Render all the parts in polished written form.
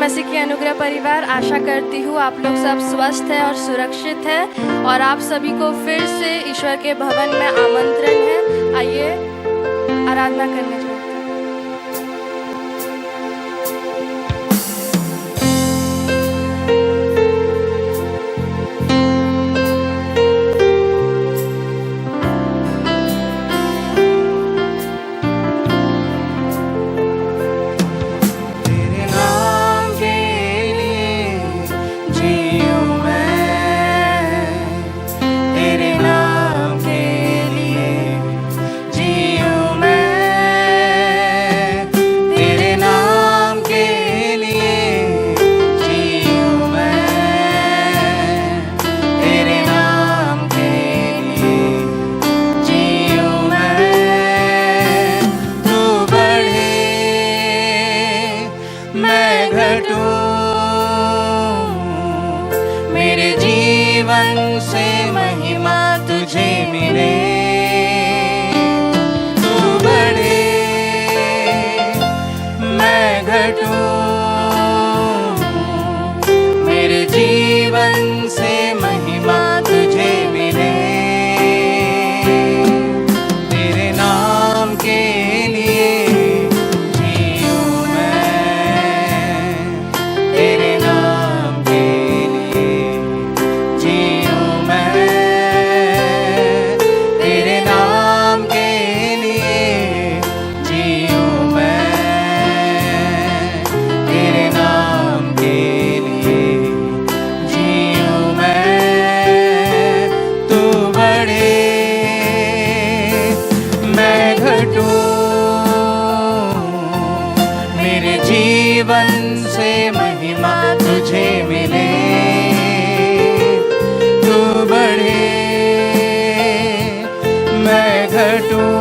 मसीह के अनुग्रह परिवार, आशा करती हूँ आप लोग सब स्वस्थ हैं और सुरक्षित हैं और आप सभी को फिर से ईश्वर के भवन में आमंत्रण है। आइए आराधना करने जोड़ते हैं। मेरे जीवन से महिमा तुझे मिले, तू बढ़े मैं घटूं, मेरे जीवन से महिमा तुझे मिले। तेरे नाम के लिए जीऊं मैं, तेरे नाम के लिए जीऊं मैं, तेरे नाम के लिए जीऊं मैं, तेरे नाम के लिए जीऊं मैं। तू बढ़े मैं घटूं, मेरे जीवन से महिमा तुझे मिले, तू बढ़े मैं घटूं,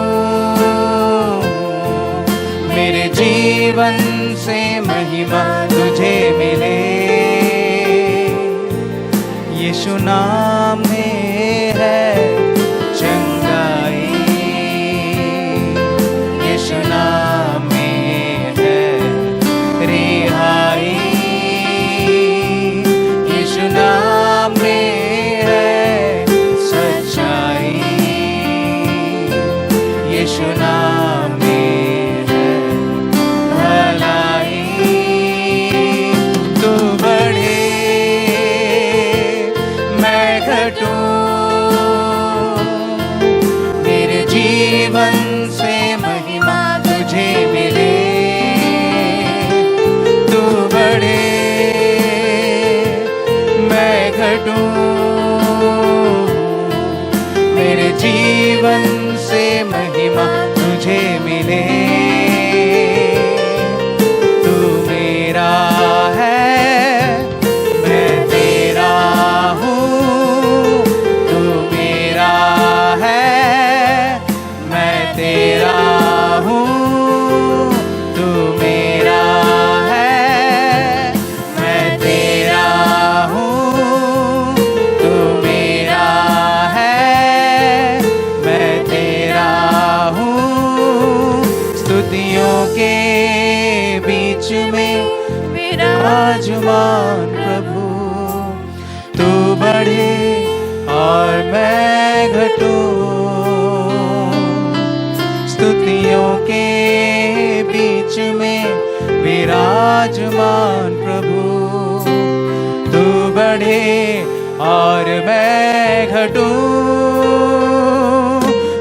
मेरे जीवन से महिमा तुझे मिले। यीशु नाम में है चंगाई, यीशु नाम में है रिहाई, यीशु नाम में है सच्चाई, यीशु नाम में है भलाई। तू बढ़े मैं घटूं, मेरे जीवन से महिमा तुझे मिले, तू बढ़े मैं घटूं, मेरे जीवन से महिमा तुझे मिले। तू मेरा है मैं तेरा हूँ, तू मेरा है मैं तेरा हूँ, तू मेरा है मैं तेरा हूँ, तू मेरा है मैं तेरा हूँ। स्तुतियों के बीच में विराजमान प्रभु, तू बढ़े और मैं घटूं। स्तुतियों के बीच में विराजमान प्रभु, तू बढ़े और मैं घटूं,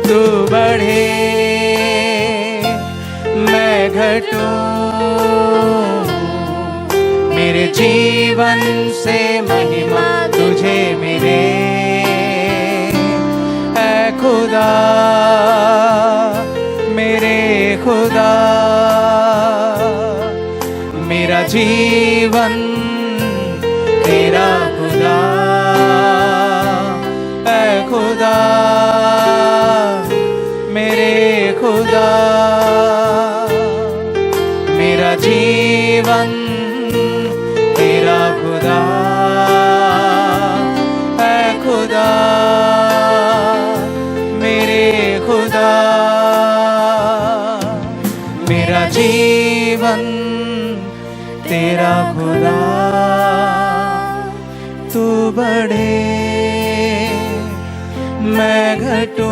तू बढ़े मैं घटूं, मेरे जीवन से महिमा तुझे मिले। ऐ खुदा मेरे खुदा, मेरा जीवन तेरा खुदा। ऐ खुदा मेरे खुदा, मेरा जीवन तेरा खुदा। बढ़े मैं घटूं,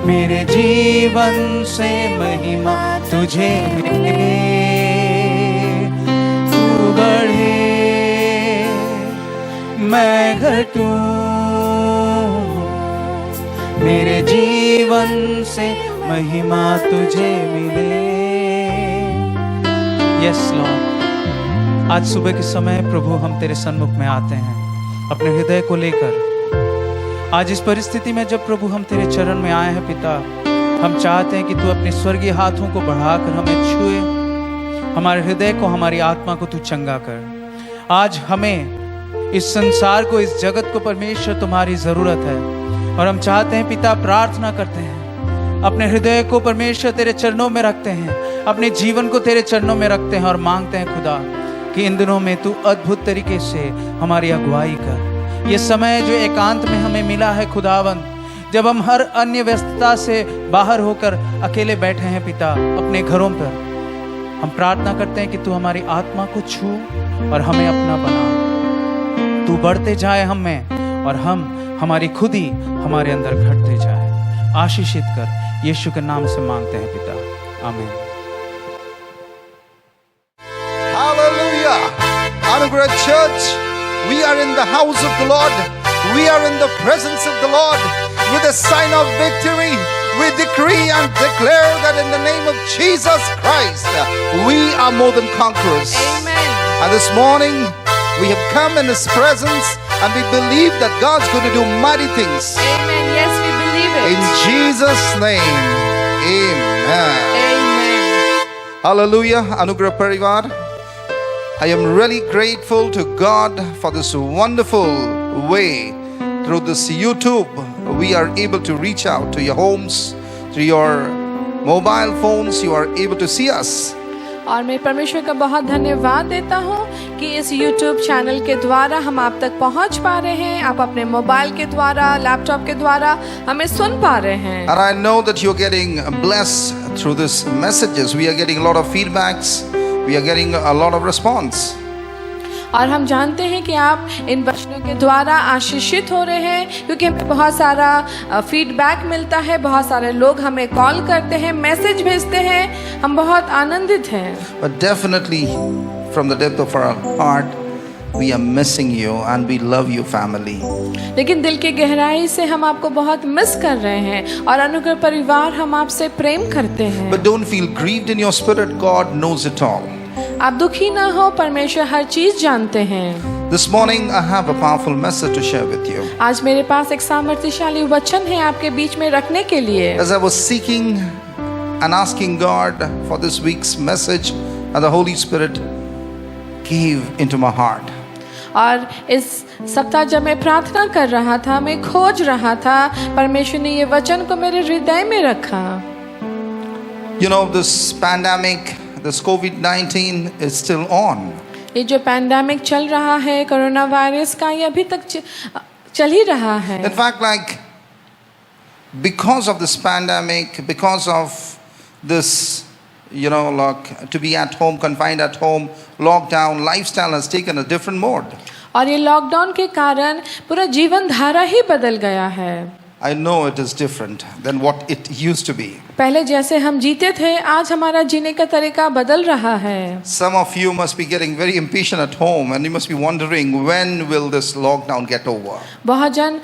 मेरे जीवन से महिमा तुझे मिले। तू बढ़े मैं घटूं, मेरे जीवन से महिमा तुझे मिले। यस लॉर्ड, आज सुबह के समय प्रभु हम तेरे सन्मुख में आते हैं अपने हृदय को लेकर। आज इस परिस्थिति में जब प्रभु हम तेरे चरण में आए हैं पिता, हम चाहते हैं कि तू अपने स्वर्गीय हाथों को बढ़ाकर हमें छुए, हमारे हृदय को, हमारी आत्मा को तू चंगा कर। आज हमें, इस संसार को, इस जगत को परमेश्वर तुम्हारी जरूरत है, और हम चाहते हैं पिता, प्रार्थना करते हैं, अपने हृदय को परमेश्वर तेरे चरणों में रखते हैं, अपने जीवन को तेरे चरणों में रखते हैं और मांगते हैं खुदा कि इन दिनों में तू अद्भुत तरीके से हमारी अगुवाई कर। ये समय जो एकांत में हमें मिला है खुदावंद, जब हम हर अन्य व्यस्तता से बाहर होकर अकेले बैठे हैं पिता अपने घरों पर, हम प्रार्थना करते हैं कि तू हमारी आत्मा को छू और हमें अपना बना। तू बढ़ते जाए हम में और हम हमारी खुद ही हमारे अंदर घटते जाए। आशीषित कर, यीशु के नाम से मांगते हैं पिता, आमीन। Hallelujah. Anugrah Church, we are in the house of the Lord. We are in the presence of the Lord. With a sign of victory, we decree and declare that in the name of Jesus Christ, we are more than conquerors. Amen. And this morning, we have come in His presence and we believe that God's going to do mighty things. Amen. Yes, we believe it. In Jesus' name, amen. Amen. Hallelujah. Anugrah Parivar, I am really grateful to God for this wonderful way. Through this YouTube, we are able to reach out to your homes, through your mobile phones, you are able to see us. और मैं परमेश्वर का बहुत धन्यवाद देता हूँ कि इस YouTube चैनल के द्वारा हम आप तक पहुँच पा रहे हैं। आप अपने मोबाइल के द्वारा, लैपटॉप के द्वारा हमें सुन पा रहे हैं। And I know that you're getting blessed through these messages. We are getting a lot of feedbacks. We are getting a lot of response. और हम जानते हैं कि आप इन वचनों के द्वारा आशीषित हो रहे हैं, क्योंकि हमें बहुत सारा फीडबैक मिलता है, बहुत सारे लोग हमें कॉल करते हैं, मैसेज भेजते हैं। हम बहुत आनंदित हैं। But definitely from the depth of our heart, we are missing you and we love you family. लेकिन दिल की गहराई से हम आपको बहुत मिस कर रहे हैं और अनुग्रह परिवार हम आपसे प्रेम करते हैं। But don't feel grieved in your spirit. God knows it all. आप दुखी ना हो, परमेश्वर हर चीज जानते हैं। This morning I have a powerful message to share with you. आज मेरे पास एक सामर्थ्यशाली वचन है आपके बीच में रखने के लिए। As I was seeking and asking God for this week's message, and the Holy Spirit gave into my heart. और इस सप्ताह जब मैं प्रार्थना कर रहा था, मैं खोज रहा था, परमेश्वर ने ये वचन को मेरे हृदय में रखा। You know, this pandemic, this COVID-19 is still on. ये जो पैंडेमिक चल रहा है, कोरोना वायरस का, ये अभी तक चल ही रहा है। In fact, like, because of this pandemic, because of this, you know, like, to be at home, confined at home, lockdown, lifestyle has taken a different mode. और ये लॉकडाउन के कारण पूरा जीवन धारा ही बदल गया है। I know it is different than what it used to be. पहले जैसे हम जीते थे, आज हमारा जीने का तरीका बदल रहा है। Some of you must be getting very impatient at home and you must be wondering when will this lockdown get over. बहुत जन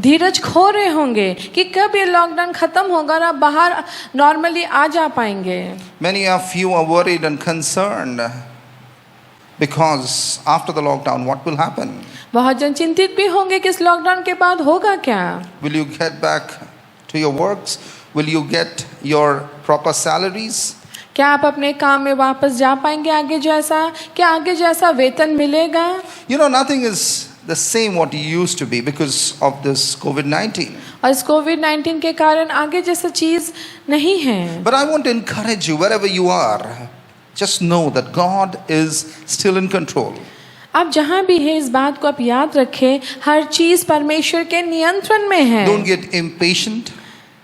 धीरज खो रहे होंगे कि कब ये लॉकडाउन खत्म होगा और आप बाहर नॉर्मली आ जा पाएंगे। Many of you are worried and concerned because after the lockdown what will happen? बहुत जन चिंतित भी होंगे कि इस लॉकडाउन के बाद होगा क्या। Will you get back to your works? Will you get your proper salaries? क्या आप अपने काम में वापस जा पाएंगे आगे जैसा? क्या आगे जैसा वेतन मिलेगा? You know, nothing is the same what it used to be because of this COVID-19. और इस कोविड-19 के कारण आगे जैसा चीज नहीं है। But I want to encourage you wherever you are, just know that God is still in control. आप जहाँ भी हैं, इस बात को आप याद रखें, हर चीज परमेश्वर के नियंत्रण में है। Don't get impatient.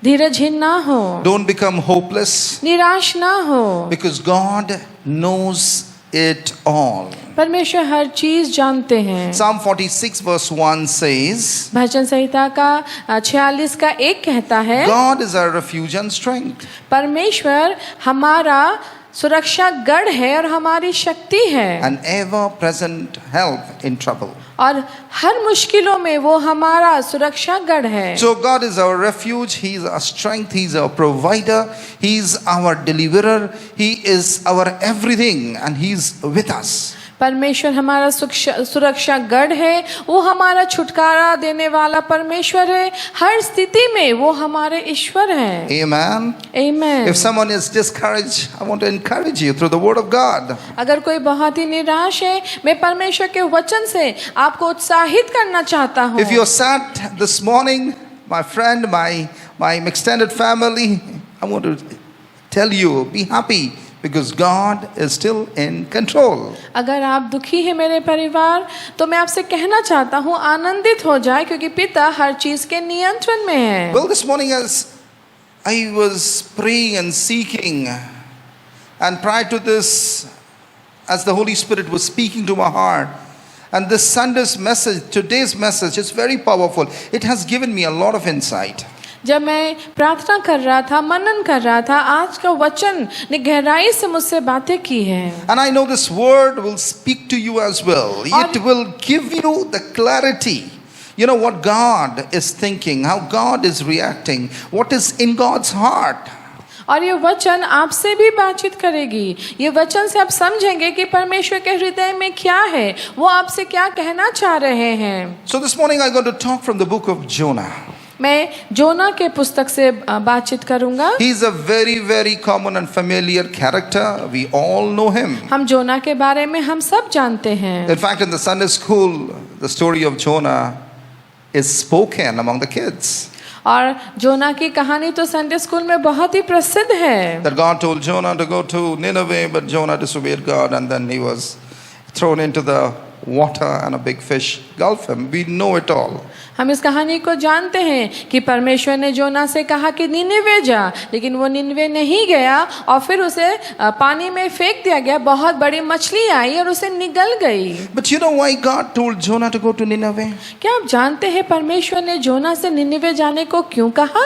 धीरजहीन ना हो, Don't become hopeless निराश ना हो, because God knows it all. परमेश्वर हर चीज जानते हैं। Psalm 46 verse 1 says, भजन संहिता का 46 का 1 कहता है, God is our refuge and strength. परमेश्वर हमारा सुरक्षा गढ़ है और हमारी शक्ति है, An ever present help in trouble. और हर मुश्किलों में वो हमारा सुरक्षा गढ़ है। So God is our refuge, He is our strength, He is our provider, He is our deliverer, He is our everything, and He is with us. परमेश्वर हमारा सुरक्षा गढ़ है, वो हमारा छुटकारा देने वाला परमेश्वर है, हर स्थिति में वो हमारे ईश्वर हैं। Amen. Amen। If someone is discouraged, I want to encourage you through the word of God. अगर कोई बहुत ही निराश है, मैं परमेश्वर के वचन से आपको उत्साहित करना चाहता हूँ। If you're sad this morning, my friend, my extended family, I want to tell you, be happy because God is still in control. अगर आप दुखी हैं मेरे परिवार, तो मैं आपसे कहना चाहता हूँ आनंदित हो जाए, क्योंकि पिता हर चीज के नियंत्रण में है। Well, this morning as I was praying and seeking, and prior to this, as the Holy Spirit was speaking to my heart, and this Sunday's message, today's message is very powerful. It has given me a lot of insight. जब मैं प्रार्थना कर रहा था, मनन कर रहा था, आज का वचन ने गहराई से मुझसे बातें की है। And I know this word will speak to you as well. It will give you the clarity. You know what God is thinking, how God is reacting, what is in God's heart. और ये वचन आपसे भी बातचीत करेगी। ये वचन से आप समझेंगे कि परमेश्वर के हृदय में क्या है, वो आपसे क्या कहना चाह रहे हैं। So this morning I'm going to talk from the book of Jonah. मैं जोना के पुस्तक से बातचीत करूंगा। He is a very, very common and familiar character. We all know him. हम जोना के बारे में हम सब जानते हैं। In fact, in the Sunday school, the story of Jonah is spoken among the kids. और जोना की कहानी तो संडे स्कूल में बहुत ही प्रसिद्ध है। That God told Jonah to go to Nineveh, but Jonah disobeyed God, and then he was thrown into the water and a big fish gulped him. We know it all. हम इस कहानी को जानते हैं कि परमेश्वर ने जोना से कहा कि निनिवे जा, लेकिन वो निनिवे नहीं गया और फिर उसे पानी में फेंक दिया गया। बहुत बड़ी मछली आई और उसे निगल गई। But you know why God told Jonah to go to Nineveh? क्या आप जानते हैं परमेश्वर ने जोना से निनिवे जाने को क्यों कहा?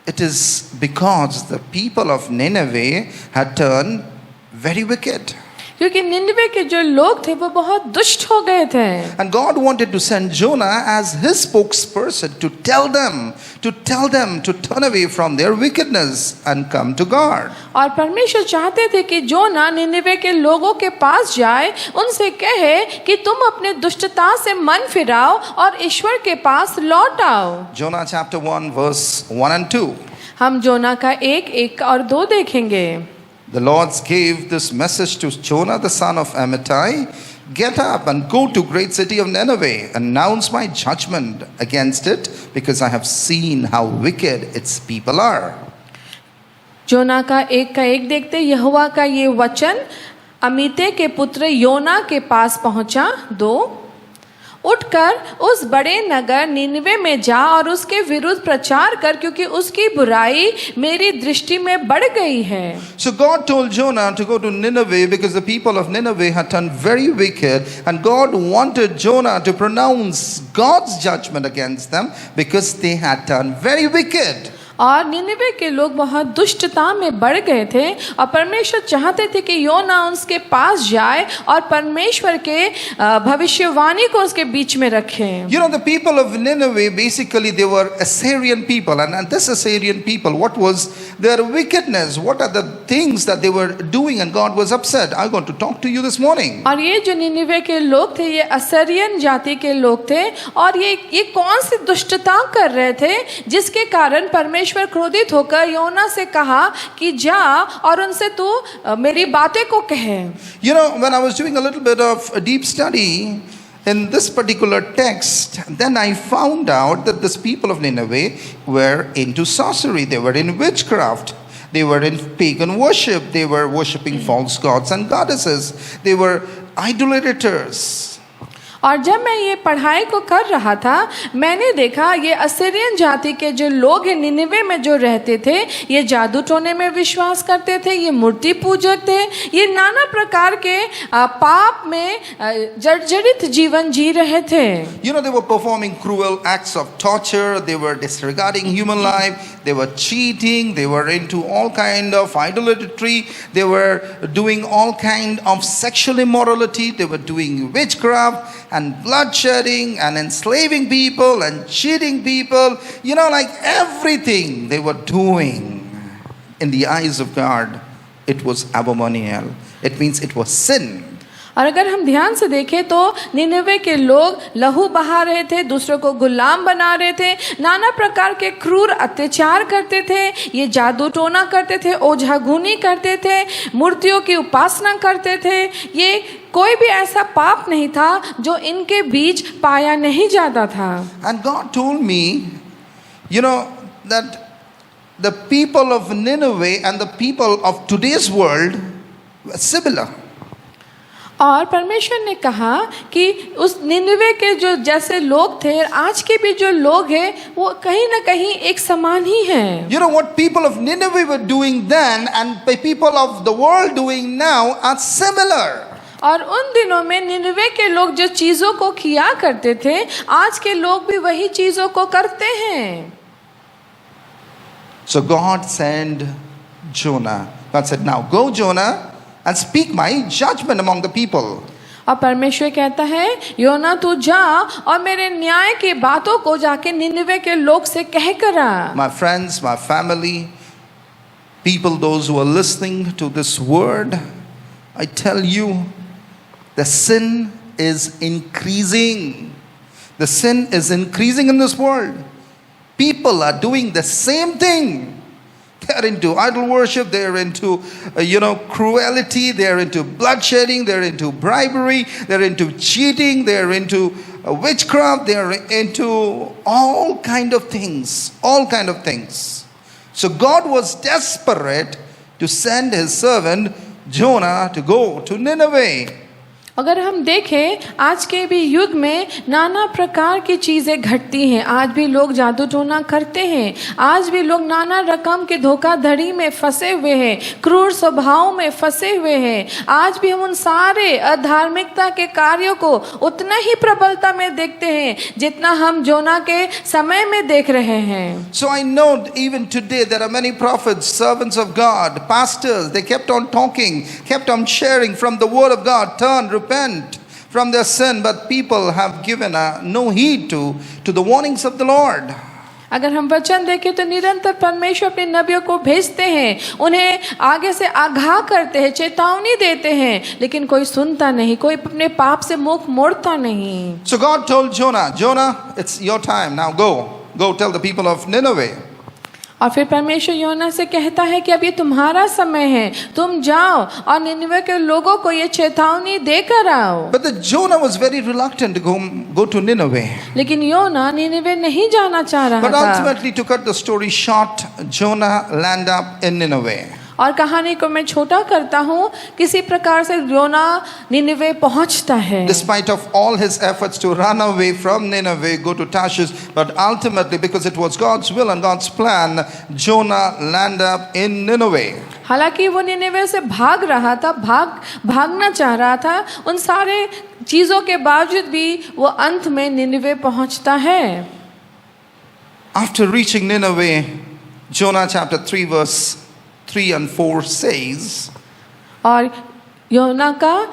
It is because the people of Nineveh had turned very wicked. क्योंकि निनिवे के जो लोग थे वो बहुत दुष्ट हो गए थे। And God wanted to send Jonah as his spokesperson to tell them to turn away from their wickedness and come to God. और परमेश्वर चाहते थे कि जोना निनिवे के लोगों के पास जाए, उनसे कहे कि तुम अपने दुष्टता से मन फिराओ और ईश्वर के पास लौट आओ। Jonah chapter 1 verse 1 and 2. हम जोना का 1 और 2 देखेंगे। The Lord gave this message to Jonah the son of Amittai. Get up and go to great city of Nineveh. Announce my judgment against it, because I have seen how wicked its people are. जोना का 1 देखते, यहोवा का ये वचन अमित्ते के पुत्र योना के पास पहुंचा। 2, उठकर उस बड़े नगर निनिवे में जा और उसके विरुद्ध प्रचार कर, क्योंकि उसकी बुराई मेरी दृष्टि में बढ़ गई है। So God told Jonah to go to Nineveh because the people of Nineveh had turned very wicked, and God wanted Jonah to pronounce God's judgment against them because they had turned very wicked. और निनिवे के लोग बहुत दुष्टता में बढ़ गए थे और परमेश्वर चाहते थे कि योना उसके पास जाए और परमेश्वर के भविष्यवाणी को उसके बीच में रखे। You know, the people of Nineveh, basically they were Assyrian people, and this Assyrian people, what was their wickedness? What are the things that they were doing, and God was upset? I'm going to talk to you this morning. और ये जो निनिवे के लोग थे, ये Assyrian जाति के लोग थे, और ये कौन सी दुष्टता कर रहे थे जिसके कारण परमेश्वर क्रोधित होकर योना से कहा कि जा और उनसे तू मेरी बातें को कहे। You know, when I was doing a little bit of a deep study in this particular text, then I found out that these people of Nineveh were into sorcery. They were in witchcraft. They were in pagan worship. They were worshipping false gods and goddesses. They were idolaters. और जब मैं ये पढ़ाई को कर रहा था, मैंने देखा ये असीरियन जाति के जो लोग हैं निनिवे में जो रहते थे, ये जादू टोने में विश्वास करते थे, ये मूर्ति पूजक थे, ये नाना प्रकार के पाप में जर्जरित जीवन जी रहे थे। You know, they were performing cruel acts of torture, they were disregarding human life, they were cheating, they were into all kind of idolatry, they were doing all kind of sexual immorality, they were doing witchcraft and bloodshedding and enslaving people and cheating people. You know, like everything they were doing in the eyes of God, it was abominable. It means it was sin. और अगर हम ध्यान से देखें तो निनिवे के लोग लहू बहा रहे थे, दूसरों को गुलाम बना रहे थे, नाना प्रकार के क्रूर अत्याचार करते थे, ये जादू टोना करते थे, ओझागुनी करते थे, मूर्तियों की उपासना करते थे। ये कोई भी ऐसा पाप नहीं था जो इनके बीच पाया नहीं जाता था। And God told me, you know, that the people of Nineveh and the people of today's world were similar. और परमेश्वर ने कहा कि उस निनिवे के जो जैसे लोग थे, आज के भी जो लोग हैं वो कहीं ना कहीं एक समान ही हैं। You know what people of Nineveh were doing then and the people of the world doing now are similar. और उन दिनों में निनिवे के लोग जो चीज़ों को किया करते थे, आज के लोग भी वही चीज़ों को करते हैं। So God sent Jonah. God said, now go Jonah and speak my judgment among the people. और परमेश्वर कहता है, योना तू जा और मेरे न्याय की बातों को जाके निनिवे के लोग से कह करा। My friends, my family, people, those who are listening to this word, I tell you, the sin is increasing. The sin is increasing in this world. People are doing the same thing. They're into idol worship, they're into, cruelty, they're into bloodshedding, they're into bribery, they're into cheating, they're into witchcraft, they're into all kind of things. So God was desperate to send his servant Jonah to go to Nineveh. अगर हम देखें आज के भी युग में नाना प्रकार की चीज़ें घटती हैं। आज भी लोग जादू टोना करते हैं, आज भी लोग नाना रकम के धोखाधड़ी में फंसे हुए हैं, क्रूर स्वभाव में फंसे हुए हैं। आज भी हम उन सारे अधार्मिकता के कार्यों को उतना ही प्रबलता में देखते हैं जितना हम जोना के समय में देख रहे हैं। So I know even today there are many prophets, servants of God, pastors, they kept on talking, kept on sharing from the word of God, turn, repent from their sin, but people have given no heed to the warnings of the Lord. अगर हम वचन देखें तो निरंतर परमेश्वर अपने नबियों को भेजते हैं, उन्हें आगे से आगाह करते हैं, चेतावनी देते हैं, लेकिन कोई सुनता नहीं, कोई अपने पाप से मुख मोड़ता नहीं। So God told Jonah, Jonah, it's your time, now go tell the people of Nineveh. और फिर परमेश्वर योना से कहता है कि अब ये तुम्हारा समय है, तुम जाओ और निनिवे के लोगों को ये चेतावनी देकर आओ। But the Jonah was very reluctant to go to Nineveh. लेकिन योना निनिवे नहीं जाना चाह रहा But था। ultimately, to cut the story short, Jonah landed up in Nineveh. और कहानी को मैं छोटा करता हूँ, किसी प्रकार से योना निनिवे पहुँचता है। Despite of all his efforts to run away from Nineveh, go to Tarshish, but ultimately, because it was God's will and God's plan, Jonah landed up in Nineveh. हालांकि वो निनिवे से भाग रहा था, भागना चाह रहा था, उन सारे चीज़ों के बावजूद भी वो अंत में निनिवे पहुँचता है। After reaching Nineveh, Jonah chapter 3 verse 3 and 4 says, और योना का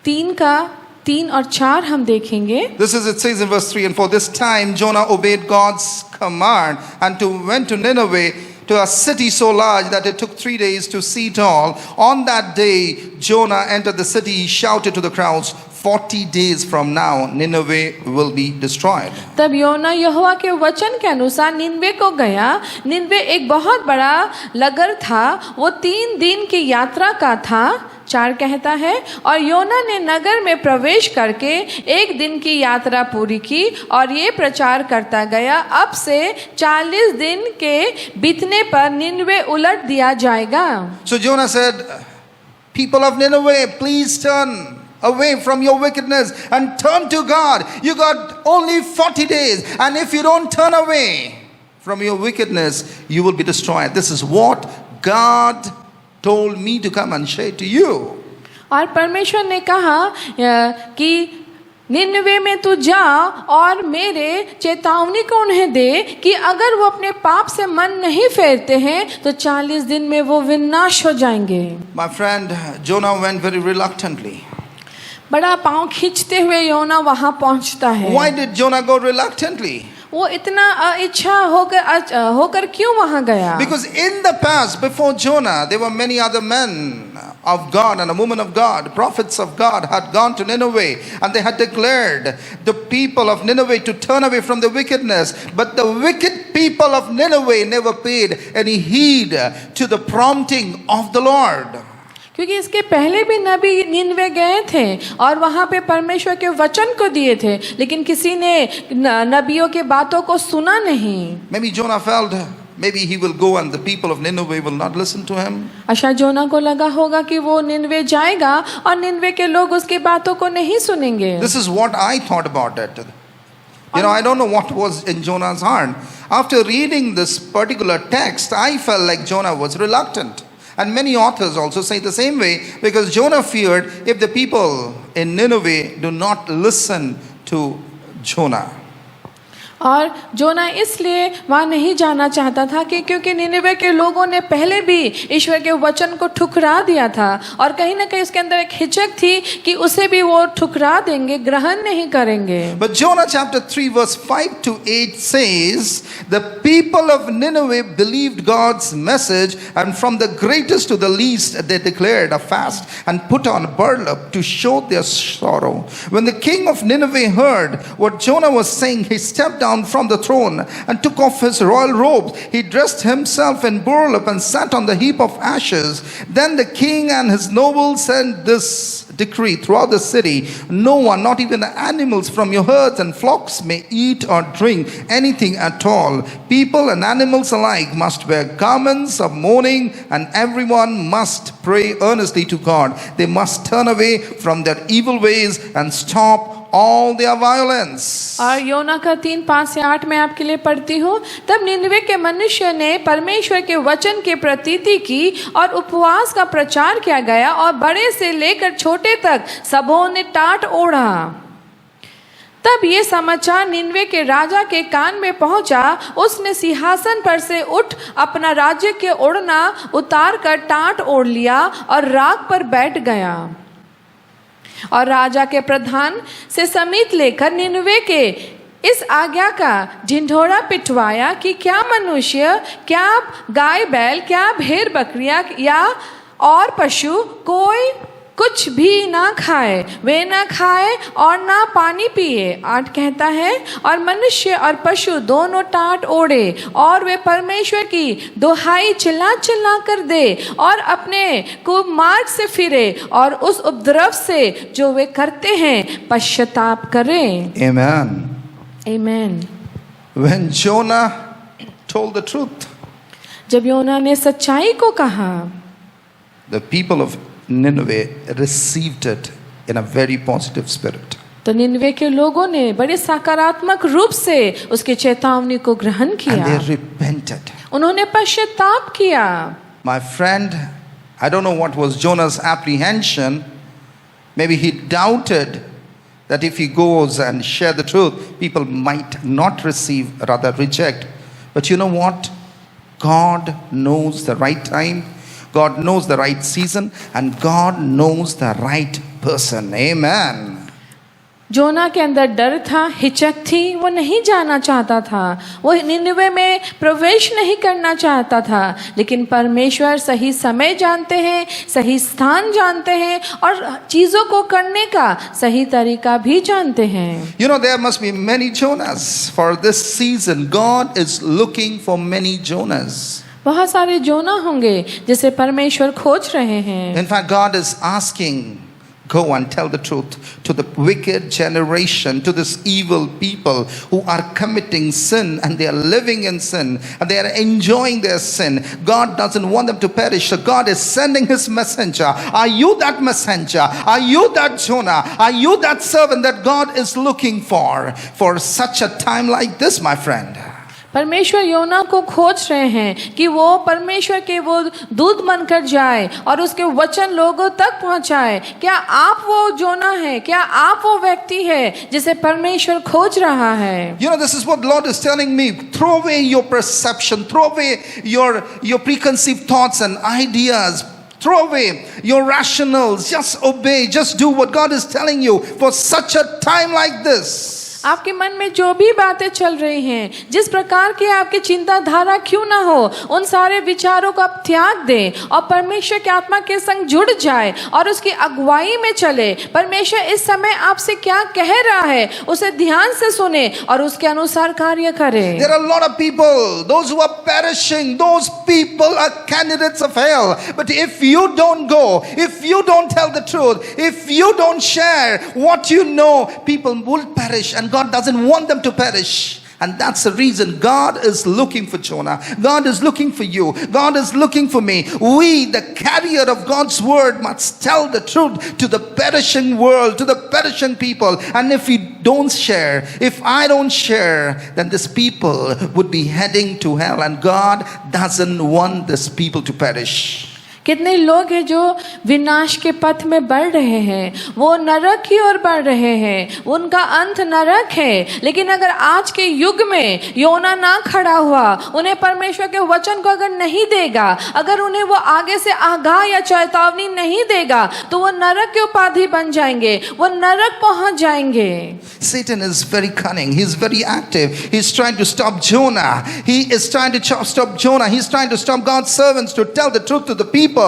3 और 4 हम देखेंगे। it says in verse 3 and 4, this time Jonah obeyed God's command and went to Nineveh, to a city so large that it took 3 days to see it all. On that day, Jonah entered the city. He shouted to the crowds, 40 days from now, Nineveh will be destroyed. तब योना यहोवा के वचन के अनुसार निनवे को गया। निनवे एक बहुत बड़ा नगर था, वो 3 दिन की यात्रा का था। 4 कहता है, और योना ने नगर में प्रवेश करके 1 दिन की यात्रा पूरी की और ये प्रचार करता गया, अब से 40 दिन के बीतने पर निनवे उलट दिया जाएगा। So Jonah said, people of Nineveh, please turn. away from your wickedness and turn to God. You got only 40 days. And if you don't turn away from your wickedness, you will be destroyed. This is what God told me to come and share to you. और परमेश्वर ने कहा कि निन्वे में तू जा और मेरे चेतावनी को उन्हें दे कि अगर वो अपने पाप से मन नहीं फेरते हैं तो 40 दिन में वो विनाश हो जाएंगे. My friend, Jonah went very reluctantly. बड़ा पांव खींचते हुए योना वहां पहुंचता है. Why did Jonah go reluctantly? वो इतना इच्छा होकर क्यों वहां गया? Because in the past, before Jonah, there were many other men of God and a woman of God, prophets of God, had gone to Nineveh and they had declared the people of Nineveh to turn away from the wickedness. But the wicked people of Nineveh never paid any heed to the prompting of the Lord. क्योंकि इसके पहले भी नबी निन्वे गए थे और वहाँ पे परमेश्वर के वचन को दिए थे, लेकिन किसी ने नबियों के बातों को सुना नहीं. Maybe Jonah felt maybe he will go and the people of Nineveh will not listen to him. अच्छा जोना को लगा होगा कि वो निन्वे जाएगा और निन्वे के लोग उसकी बातों को नहीं सुनेंगे. This is what I thought about it. You know, I don't know what was in Jonah's heart. After reading this particular text, I felt like Jonah was reluctant. And many authors also say the same way, because Jonah feared if the people in Nineveh do not listen to Jonah. और जोना इसलिए वहाँ नहीं जाना चाहता था कि क्योंकि निनिवे के लोगों ने पहले भी ईश्वर के वचन को ठुकरा दिया था और कहीं ना कहीं उसके अंदर एक हिचक थी कि उसे भी वो ठुकरा देंगे, ग्रहण नहीं करेंगे. But Jonah chapter 3 verse 5 to 8 says, the people of Nineveh believed God's message, and from the greatest to the least they declared a fast and put on burlap to show their sorrow. When the king of Nineveh heard what Jonah was saying, he stepped down from the throne and took off his royal robes. He dressed himself in burlap and sat on the heap of ashes. Then the king and his nobles sent this decree throughout the city: no one, not even the animals from your herds and flocks, may eat or drink anything at all. People and animals alike must wear garments of mourning, and everyone must pray earnestly to God. They must turn away from their evil ways and stop all their violence. और योना का 3:5 से 8 में आपके लिए पढ़ती हूँ. तब निनिवे के मनुष्य ने परमेश्वर के वचन की प्रतीति की और उपवास का प्रचार किया गया और बड़े से लेकर छोटे तक सबों ने टाट ओढ़ा. तब ये समाचार निनिवे के राजा के कान में पहुंचा. उसने सिंहासन पर से उठ अपना राज्य के ओढ़ना उतार कर टाट ओढ़ लिया और राख पर बैठ गया और राजा के प्रधान से समीत लेकर निनिवे के इस आज्ञा का ढिंढोरा पिटवाया कि क्या मनुष्य, क्या गाय बैल, क्या भेड़ बकरियां या और पशु कोई कुछ भी ना खाए, वे ना खाए और ना पानी पिए. 8 कहता है, और मनुष्य और पशु दोनों टाट ओढ़े और वे परमेश्वर की दोहाई चिल्ला चिल्ला कर दे और अपने कुमार्ग से फिरे और उस उपद्रव से जो वे करते हैं पश्चाताप करें. Amen. Amen. When Jonah told the truth, जब योना ने सच्चाई को कहा, the people of Nineveh received it in a very positive spirit. तो निनिवे के लोगों ने बड़े सकारात्मक रूप से उसके चेतावनी को ग्रहण And किया. they repented. उन्होंने पश्चाताप किया. My friend, I don't know what was Jonah's apprehension. Maybe he doubted that if he goes and share the truth, people might not receive, rather reject. But you know what? God knows the right time. God knows the right season, and God knows the right person. Amen. जोना के अंदर डर था, हिचक थी, वो नहीं जाना चाहता था, वो निनिवे में प्रवेश नहीं करना चाहता था. लेकिन परमेश्वर सही समय जानते हैं, सही स्थान जानते हैं और चीज़ों को करने का सही तरीका भी जानते हैं. You know, there must be many Jonahs for this season. God is looking for many Jonahs. बहुत सारे जोना होंगे जिसे परमेश्वर खोज रहे हैं. In fact, God is asking Go and tell the truth to the wicked generation, to this evil people who are committing sin and they are living in sin and they are enjoying their sin. God doesn't want them to perish. So God is sending his messenger. Are you that messenger? Are you that Jonah? Are you that servant that God is looking for such a time like this, my friend? परमेश्वर योना को खोज रहे हैं कि वो परमेश्वर के वो दूत बनकर जाए और उसके वचन लोगों तक पहुंचाए। क्या आप वो जोना है? क्या आप वो व्यक्ति है जिसे परमेश्वर खोज रहा है? You know, this is what the Lord is telling me. Throw away your perception, throw away your preconceived thoughts and ideas. Throw away your rationals. Just obey. Just do what God is telling you for such a time like this. आपके मन में जो भी बातें चल रही हैं, जिस प्रकार की आपकी चिंताधारा क्यों ना हो, उन सारे विचारों को आप त्याग दें और परमेश्वर की आत्मा के संग जुड़ जाए और उसकी अगुवाई में चले। परमेश्वर इस समय आपसे क्या कह रहा है उसे ध्यान से सुने और उसके अनुसार कार्य करें। There are a lot of people, those who are perishing, those people are candidates of hell. But if you don't go, if you don't tell the truth, if you don't share what you know, people will perish, and God doesn't want them to perish. And that's the reason God is looking for Jonah. God is looking for you. God is looking for me. We, the carrier of God's word, must tell the truth to the perishing world, to the perishing people. And if we don't share, if I don't share, then these people would be heading to hell. And God doesn't want these people to perish. कितने लोग हैं जो विनाश के पथ में बढ़ रहे हैं, वो नरक की ओर बढ़ रहे हैं, उनका अंत नरक है। लेकिन अगर आज के युग में योना ना खड़ा हुआ, उन्हें परमेश्वर के वचन को अगर नहीं देगा, अगर उन्हें वो आगे से आगाह या चेतावनी नहीं देगा, तो वो नरक के उपाधि बन जाएंगे, वो नरक पहुंच जाएंगे। Satan is very cunning. He's very active. He's trying to stop Jonah. He is trying to stop Jonah. He's trying to stop God's servants to tell the truth to the people.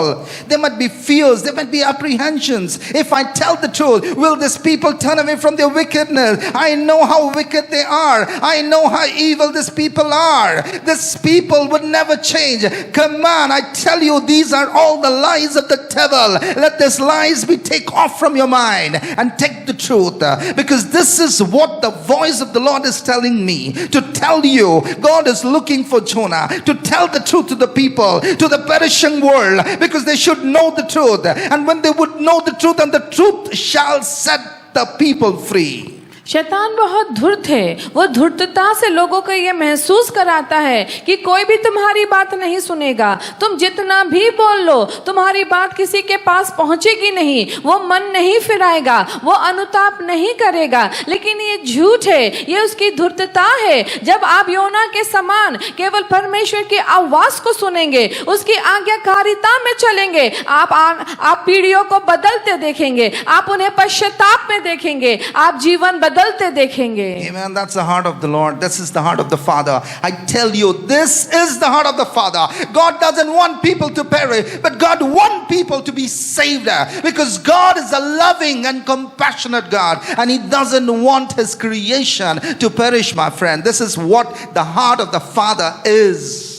There might be fears, there might be apprehensions. If I tell the truth, will these people turn away from their wickedness? I know how wicked they are. I know how evil these people are. These people would never change. Come on, I tell you, these are all the lies of the devil. Let these lies be taken off from your mind and take the truth. Because this is what the voice of the Lord is telling me to tell you. God is looking for Jonah to tell the truth to the people, to the perishing world, because they should know the truth. And when they would know the truth, and the truth shall set the people free. शैतान बहुत धूर्त है। वो धूर्तता से लोगों को ये महसूस कराता है कि कोई भी तुम्हारी बात नहीं सुनेगा, तुम जितना भी बोल लो तुम्हारी बात किसी के पास पहुंचेगी नहीं, वो मन नहीं फिराएगा, वो अनुताप नहीं करेगा। लेकिन ये झूठ है, ये उसकी धूर्तता है। जब आप योना के समान केवल परमेश्वर की आवाज को सुनेंगे, उसकी आज्ञाकारिता में चलेंगे, आप पीढ़ियों को बदलते देखेंगे, आप उन्हें पश्चाताप में देखेंगे, आप जीवन बदलते देखेंगे। Amen. That's the heart of the Lord. This is the heart of the Father. I tell you, this is the heart of the Father. God doesn't want people to perish, but God wants people to be saved, because God is a loving and compassionate God, and He doesn't want His creation to perish, my friend. This is what the heart of the Father is.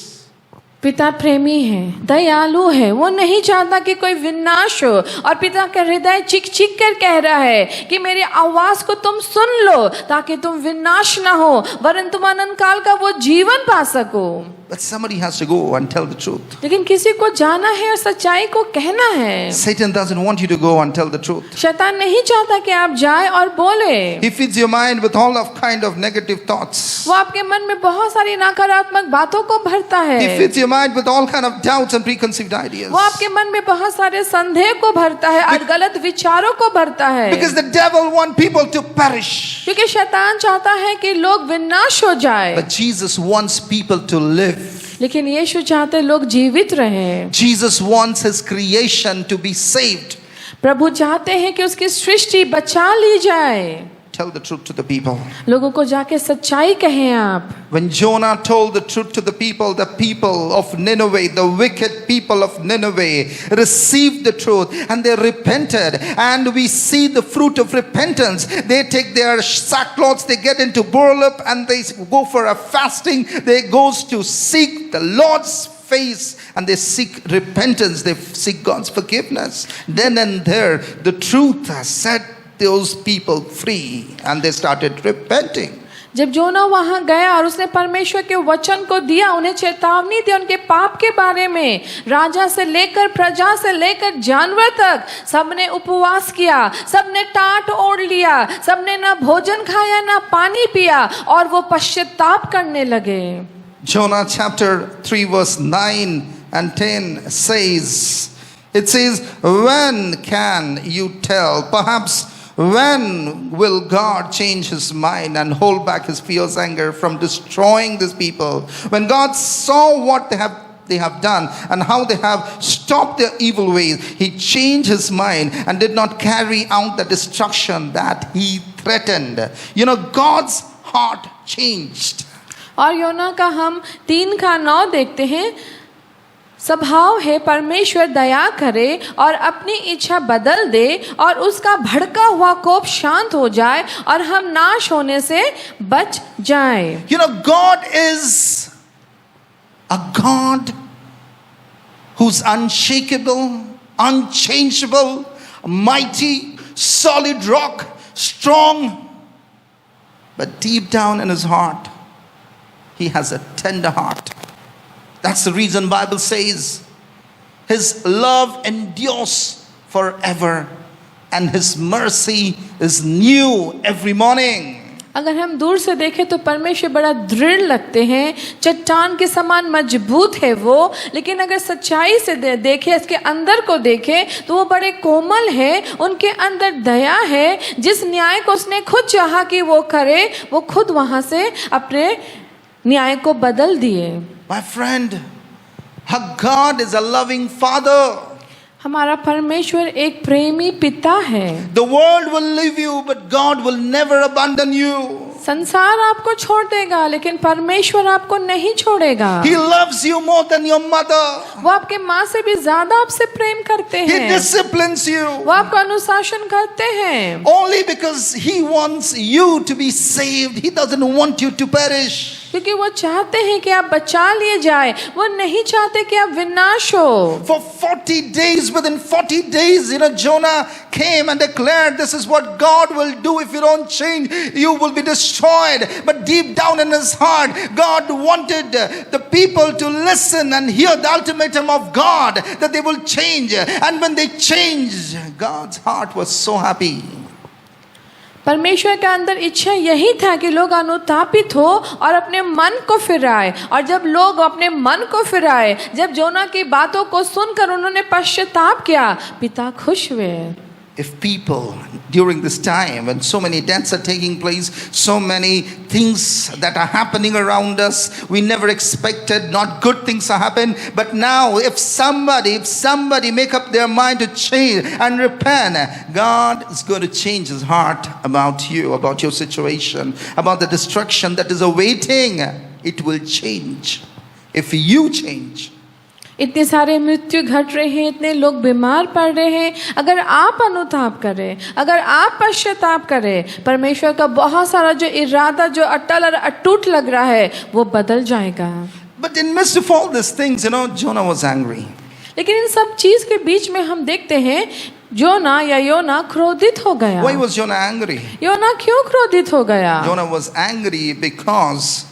पिता प्रेमी है, दयालु है, वो नहीं चाहता कि कोई विनाश हो। और पिता का हृदय चिक चिक कर कह रहा है कि मेरी आवाज को तुम सुन लो ताकि तुम विनाश ना हो, वरन तुम अनंत काल का वो जीवन पा सको। But somebody has to go and tell the truth. लेकिन किसी को जाना है और सच्चाई को कहना है। Satan doesn't want you to go and tell the truth. शैतान नहीं चाहता कि आप जाएं और बोले। He feeds your mind with all of kind of negative thoughts. वो आपके मन में बहुत सारी नकारात्मक बातों को भरता है। He feeds your mind with all kind of doubts and preconceived ideas. वो आपके मन में बहुत सारे संदेह को भरता है और गलत विचारों को भरता है। Because the devil wants people to perish. क्योंकि शैतान चाहता है कि लोग विनाश हो जाए। But Jesus wants people to live. लेकिन यीशु चाहते लोग जीवित रहे। Jesus wants His creation to be saved. प्रभु चाहते हैं कि उसकी सृष्टि बचा ली जाए। Tell the truth to the people. लोगों को जाके सच्चाई कहें आप। When Jonah told the truth to the people of Nineveh, the wicked people of Nineveh received the truth and they repented, and we see the fruit of repentance. They take their sackcloths, they get into burlap, and they go for a fasting. They goes to seek the Lord's face and they seek repentance, they seek God's forgiveness, then and there the truth has set those people free and they started repenting. जब जोना वहां गया और उसने परमेश्वर के वचन को दिया, उन्हें चेतावनी दी उनके पाप के बारे में, राजा से लेकर प्रजा से लेकर जानवर तक सबने उपवास किया, सबने टाट ओढ़ लिया, सबने ना भोजन खाया ना पानी पिया और वो पश्चाताप करने लगे. Jonah chapter 3 verse 9 and 10 says, it says, when can you tell? Perhaps when will God change his mind and hold back his fierce anger from destroying these people? When God saw what they have done and how they have stopped their evil ways, he changed his mind and did not carry out the destruction that he threatened. You know, God's heart changed. और योना का हम 3:9 देखते हैं. स्वभाव है परमेश्वर दया करे और अपनी इच्छा बदल दे और उसका भड़का हुआ कोप शांत हो जाए और हम नाश होने से बच जाए. You know, God is a God who's unshakable, unchangeable, mighty, solid rock, strong, but deep down in his heart, he has a tender heart. That's the reason Bible says his love endures forever and his mercy is new every morning. अगर हम दूर से देखें तो परमेश्वर बड़ा दृढ़ लगते हैं, चट्टान के समान मजबूत है वो, लेकिन अगर सच्चाई से देखें, इसके अंदर को देखें तो वो बड़े कोमल है, उनके अंदर दया है. जिस न्याय को उसने खुद चाहा कि वो करे, वो खुद वहां से अपने न्याय को बदल दिए. My friend, our God is a loving Father. हमारा परमेश्वर एक प्रेमी पिता है. The world will leave you, but God will never abandon you. संसार आपको छोड़ देगा लेकिन परमेश्वर आपको नहीं छोड़ेगा. He loves you more than your mother. वो आपके माँ से भी ज्यादा आपसे प्रेम करते He हैं. disciplines you. वो आपको अनुशासन करते हैं. Only because He wants you to be saved. He doesn't want you to perish. क्योंकि वो चाहते हैं कि आप बचा लिए जाए, वो नहीं चाहते कि आप विनाश हो. For 40 days, within 40 days, Jonah came and declared, this is what God will do if you don't change. You will be destroyed. But deep down in his heart, God wanted the people to listen and hear the ultimatum of God, that they will change. And when they changed, God's heart was so happy. परमेश्वर के अंदर इच्छा यही था कि लोग अनुतापित हो और अपने मन को फिराए. और जब लोग अपने मन को फिराए, जब जोना की बातों को सुनकर उन्होंने पश्चाताप किया, पिता खुश हुए. If people during this time when so many deaths are taking place, so many things that are happening around us, we never expected, not good things to happen, but now if somebody make up their mind to change and repent, God is going to change his heart about you, about your situation, about the destruction that is awaiting. It will change if you change. इतने सारे मृत्यु घट रहे हैं, इतने लोग बीमार पड़ रहे हैं. अगर आप अनुताप करें, अगर आप पश्चाताप करें, परमेश्वर का बहुत सारा जो इरादा जो अटल और अटूट लग रहा है वो बदल जाएगा. But in midst of all these things, Jonah was angry. लेकिन इन सब चीज के बीच में हम देखते हैं जोना या योना क्रोधित हो गया. Why was Jonah angry? योना क्यों क्रोधित हो गया? Jonah was angry because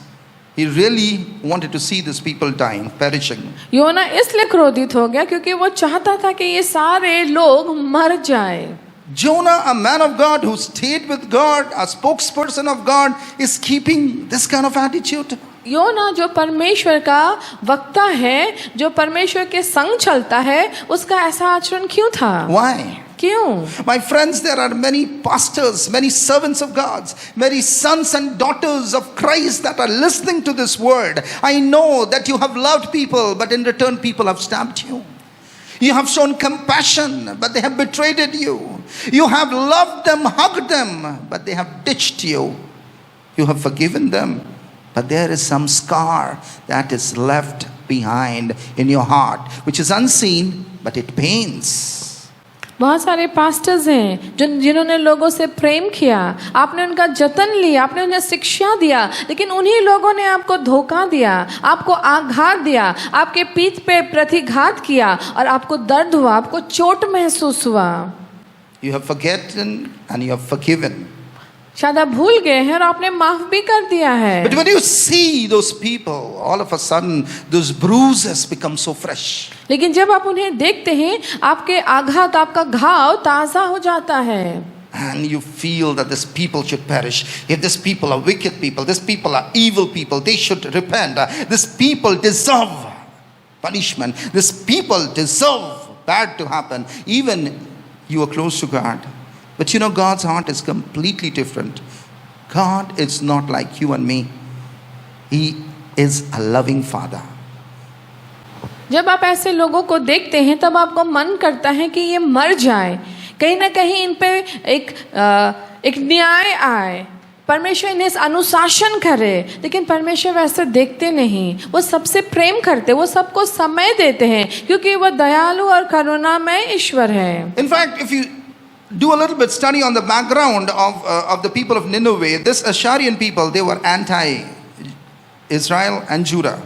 he really wanted to see these people dying, perishing. योना इसलिए क्रोधित हो गया क्योंकि वो चाहता था कि ये सारे लोग मर जाएं. Jonah, a man of God who stayed with God, a spokesperson of God, is keeping this kind of attitude. योना जो परमेश्वर का वक्ता है, जो परमेश्वर के संग चलता है, उसका ऐसा आचरण क्यों था? Why? क्यों? My friends, there are many pastors, many servants of God, many sons and daughters of Christ that are listening to this word. I know that you have loved people, but in return people have stabbed you. You have shown compassion, but they have betrayed you. You have loved them, hugged them, but they have ditched you. You have forgiven them, but there is some scar that is left behind in your heart, which is unseen, but it pains. बहुत सारे pastors हैं जिन्होंने लोगों से प्रेम किया, आपने उनका जतन लिया, आपने उन्हें शिक्षा दिया, लेकिन उन्हीं लोगों ने आपको धोखा दिया, आपको आघात दिया, आपके पीठ पे प्रतिघात किया और आपको दर्द हुआ, आपको चोट महसूस हुआ। You have forgotten and you have forgiven. शायद आप भूल गए हैं और आपने माफ भी कर दिया है। But when you see those people, all of a sudden those bruises become so fresh. लेकिन जब आप उन्हें देखते हैं, आपके आघात, आपका घाव ताज़ा हो जाता है। And you feel that these people should perish. If these people are wicked people, these people are evil people, they should repent. These people deserve punishment. These people deserve bad to happen. Even you are close to God. But you know, God's heart is completely different. God is not like you and me. He is a loving Father. जब आप ऐसे लोगों को देखते हैं तब आपको मन करता है कि ये मर जाए, कहीं ना कहीं इन पे एक न्याय आए, परमेश्वर इन्हें अनुशासन करे। लेकिन परमेश्वर वैसे देखते नहीं, वो सबसे प्रेम करते, वो सबको समय देते हैं, क्योंकि वो दयालु और करुणामय ईश्वर है। In fact, if you do a little bit study on the background of the people of Nineveh, this Asharian people, they were anti-Israel and Judah.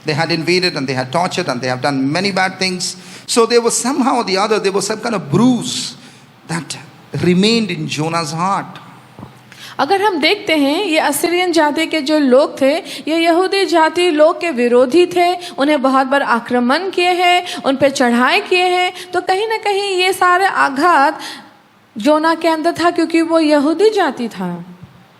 They had invaded and they had tortured and they have done many bad things. So there was somehow or the other, there was some kind of bruise that remained in Jonah's heart. अगर हम देखते हैं, ये Assyrian जाति के जो लोग थे, ये यहूदी जाति लोग के विरोधी थे, उन्हें बहुत बार आक्रमण किए हैं, उन पर चढ़ाई किए हैं, तो कहीं ना कहीं ये सारे आघात जोना के अंदर था, क्योंकि वो यहूदी जाति था।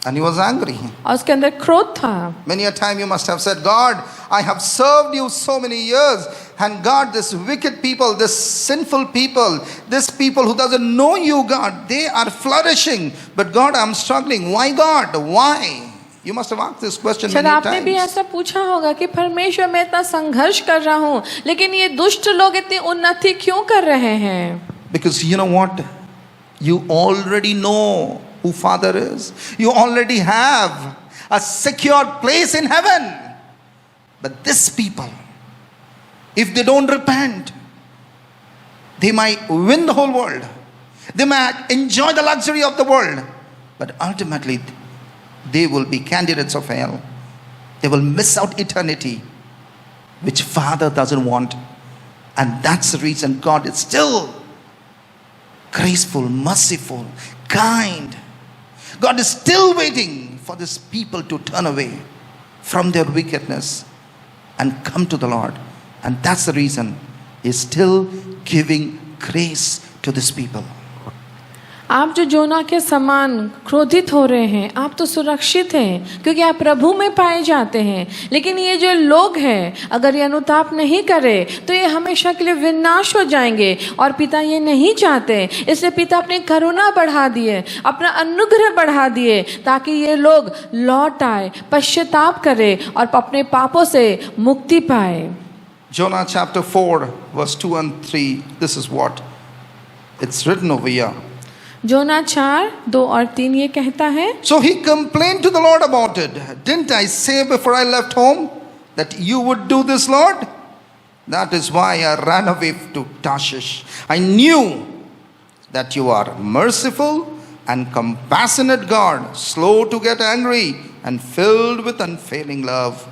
And he was angry. और उसके अंदर क्रोध था। Many a time you must have said, God, I have served you so many years, and God, this wicked people, this sinful people, this people who doesn't know you, God, they are flourishing. But God, I'm struggling. Why, God? Why? You must have asked this question many शायद आपने भी times. ऐसा पूछा होगा कि परमेश्वर, मैं इतना संघर्ष कर रहा हूँ, लेकिन ये दुष्ट लोग इतनी उन्नति क्यों कर रहे हैं? Because you know what? You already know who Father is. You already have a secure place in heaven. But these people, if they don't repent, they might win the whole world. They might enjoy the luxury of the world. But ultimately, they will be candidates of hell. They will miss out eternity, which Father doesn't want. And that's the reason God is still graceful, merciful, kind. God is still waiting for these people to turn away from their wickedness and come to the Lord. And that's the reason He's still giving grace to these people. आप जो जोना के समान क्रोधित हो रहे हैं, आप तो सुरक्षित हैं, क्योंकि आप प्रभु में पाए जाते हैं। लेकिन ये जो लोग हैं, अगर ये अनुताप नहीं करे तो ये हमेशा के लिए विनाश हो जाएंगे, और पिता ये नहीं चाहते। इसलिए पिता अपनी करुणा बढ़ा दिए, अपना अनुग्रह बढ़ा दिए, ताकि ये लोग लौट आए, पश्चाताप करे और अपने पापों से मुक्ति पाए। Jonah chapter 4 verse 2 and 3, this is what it's written over here. जोना 4, 2 और 3 ये कहता है, So he complained to the Lord about it. Didn't I say before I left home that you would do this, Lord? That is why I ran away to Tarshish. I knew that you are merciful and compassionate God, slow to get angry and filled with unfailing love.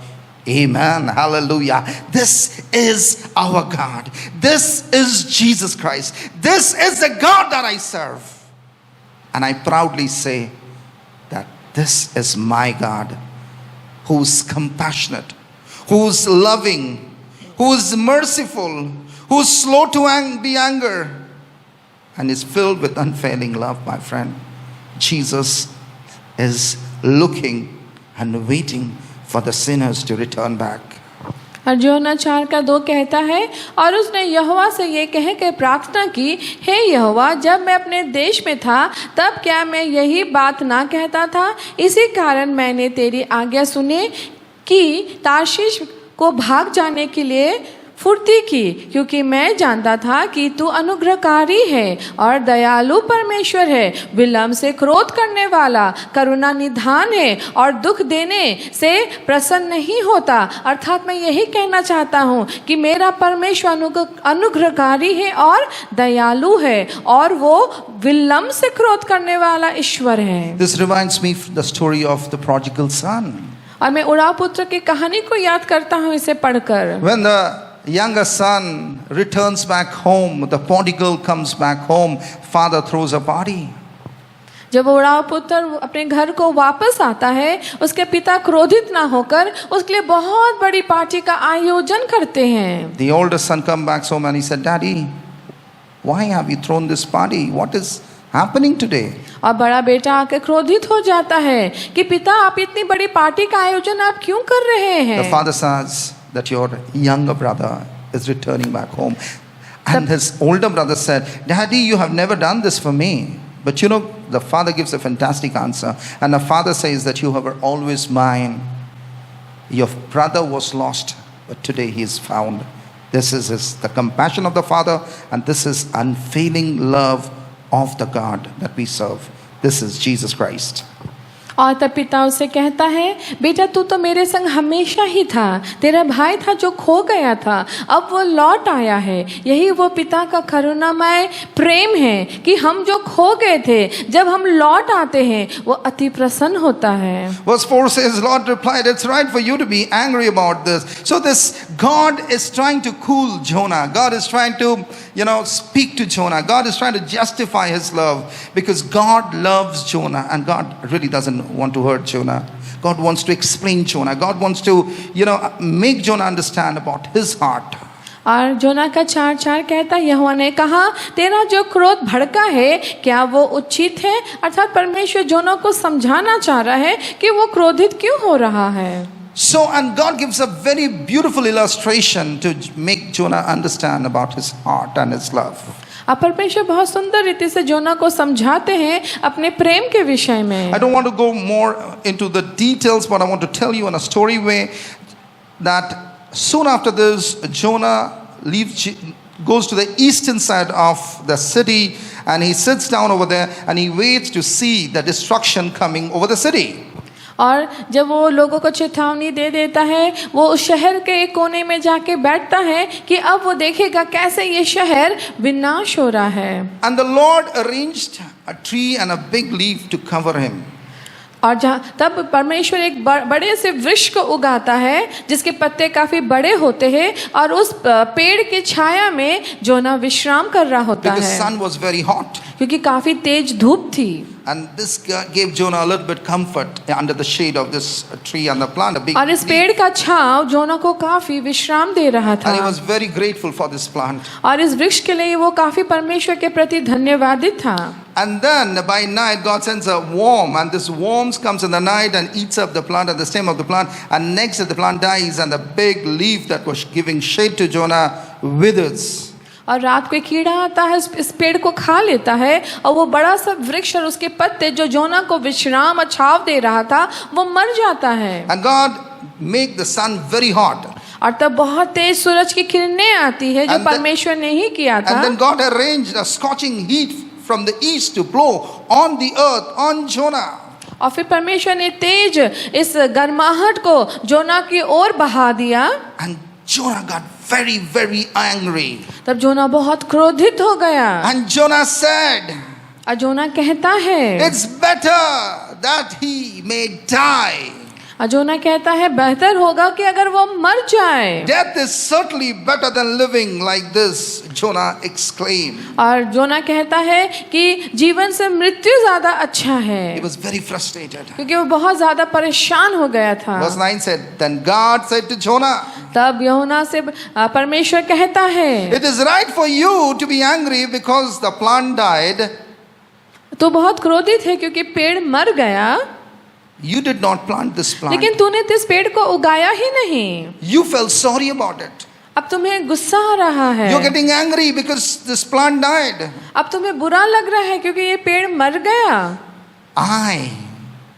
Amen. Hallelujah. This is our God. This is Jesus Christ. This is the God that I serve. And I proudly say that this is my God, who's compassionate, who's loving, who's merciful, who's slow to be angry, and is filled with unfailing love, my friend. Jesus is looking and waiting for the sinners to return back. और जोना 4:2 कहता है, और उसने यहोवा से ये कह के प्रार्थना की, हे यहोवा, जब मैं अपने देश में था तब क्या मैं यही बात ना कहता था? इसी कारण मैंने तेरी आज्ञा सुनी कि तार्शीश को भाग जाने के लिए फुर्ती की, क्योंकि मैं जानता था कि तू अनुग्रहकारी है और दयालु परमेश्वर है, विलम्ब से क्रोध करने वाला, करुणा निधान है और दुख देने से प्रसन्न नहीं होता। अर्थात मैं यही कहना चाहता हूँ कि मेरा परमेश्वर अनुग्रहकारी है और दयालु है और वो विलम्ब से क्रोध करने वाला ईश्वर है। This reminds me of the story of the prodigal son. और मैं उड़ा पुत्र की कहानी को याद करता हूँ इसे पढ़कर। When the younger son returns back home, the prodigal comes back home, father throws a party. जब उड़ा पुत्र अपने घर को वापस आता है, उसके पिता क्रोधित ना होकर उसके लिए बहुत बड़ी पार्टी का आयोजन करते हैं। The older son come back home and he said, Daddy, why have you thrown this party? What is happening today? और बड़ा बेटा आके क्रोधित हो जाता है कि पिता आप इतनी बड़ी पार्टी का आयोजन आप क्यों कर रहे हैं? The father says that your younger brother is returning back home. And his older brother said, Daddy, you have never done this for me. But you know, the father gives a fantastic answer. And the father says that you were always mine. Your brother was lost, but today he is found. This is the compassion of the father, and this is unfailing love of the God that we serve. This is Jesus Christ. और तब पिता उसे कहता है, बेटा तू तो मेरे संग हमेशा ही था, तेरा भाई था जो खो गया था, अब वो लौट आया है। यही वो पिता का करुणामय प्रेम है कि हम जो खो गए थे, जब हम लौट आते हैं वो अति प्रसन्न होता है। Verse 4 says, Lord replied, it's right for you to be angry about this. So this God is trying to cool Jonah. God is trying to, speak to Jonah. God is trying to justify his love because God loves Jonah and God really doesn't want to hurt Jonah. God wants to explain Jonah. God wants to, make Jonah understand about his heart. और जोना का 4:4 कहता, यहोवा ने कहा, तेरा जो क्रोध भड़का है क्या वो उचित है? अर्थात परमेश्वर जोना को समझाना चाह रहा है कि वो क्रोधित क्यों हो रहा है। So, and God gives a very beautiful illustration to make Jonah understand about his heart and his love. अब परमेश्वर बहुत सुंदर रीति से जोना को समझाते हैं अपने प्रेम के विषय में। I don't want to go more into the details, but I want to tell you in a story way that soon after this, Jonah goes to the eastern side of the city and he sits down over there and he waits to see the destruction coming over the city. और जब वो लोगों को चेतावनी दे देता है, वो उस शहर के एक कोने में जाके बैठता है कि अब वो देखेगा कैसे ये शहर विनाश हो रहा है। And the Lord arranged a tree and a big leaf to cover him. और तब परमेश्वर एक बड़े से वृक्ष को उगाता है जिसके पत्ते काफी बड़े होते हैं और उस पेड़ की छाया में जोना विश्राम कर रहा होता Because है। sun was very hot. क्योंकि काफी तेज धूप थी। And this gave Jonah a little bit comfort under the shade of this tree and the plant, a big और इस पेड़ का छांव जोना को काफी विश्राम दे रहा था। And he was very grateful for this plant. और इस वृक्ष के लिए वो काफी परमेश्वर के प्रति धन्यवादित था। And then by night God sends a worm, and this worm comes in the night and eats up the plant and the stem of the plant, and next the plant dies and the big leaf that was giving shade to Jonah withers. और रात को कीड़ा आता है, इस पेड़ को खा लेता है और वो बड़ा सा वृक्ष और उसके पत्ते जो जोना को विश्राम और छाव दे रहा था वो मर जाता है। And God make the sun very hot. और तब बहुत तेज सूरज की किरणें आती है जो परमेश्वर ने ही किया था। And then God arranged a scorching heat from the east to blow on the earth on Jonah. और फिर परमेश्वर ने तेज इस गर्माहट को जोना की ओर बहा दिया। And Jonah got very, very angry. तब जोना बहुत क्रोधित हो गया। And Jonah said, और जोना कहता है, it's better that he may die. और जोना कहता है बेहतर होगा कि अगर वो मर जाए। Death is certainly better than living like this, Jonah exclaimed. और जोना कहता है कि जीवन से मृत्यु ज्यादा अच्छा है। He was very frustrated. क्योंकि वो बहुत ज्यादा परेशान हो गया था। Verse 9 said, then God said to Jonah, तब यूहन्ना से परमेश्वर कहता है, it is right for you to be angry because the plant died. तू बहुत क्रोधित है क्योंकि पेड़ मर गया। You did not plant this plant. लेकिन तूने इस पेड़ को उगाया ही नहीं। You felt sorry about it. अब तुम्हें गुस्सा आ रहा है। You're getting angry because this plant died. अब तुम्हें बुरा लग रहा है क्योंकि ये पेड़ मर गया। I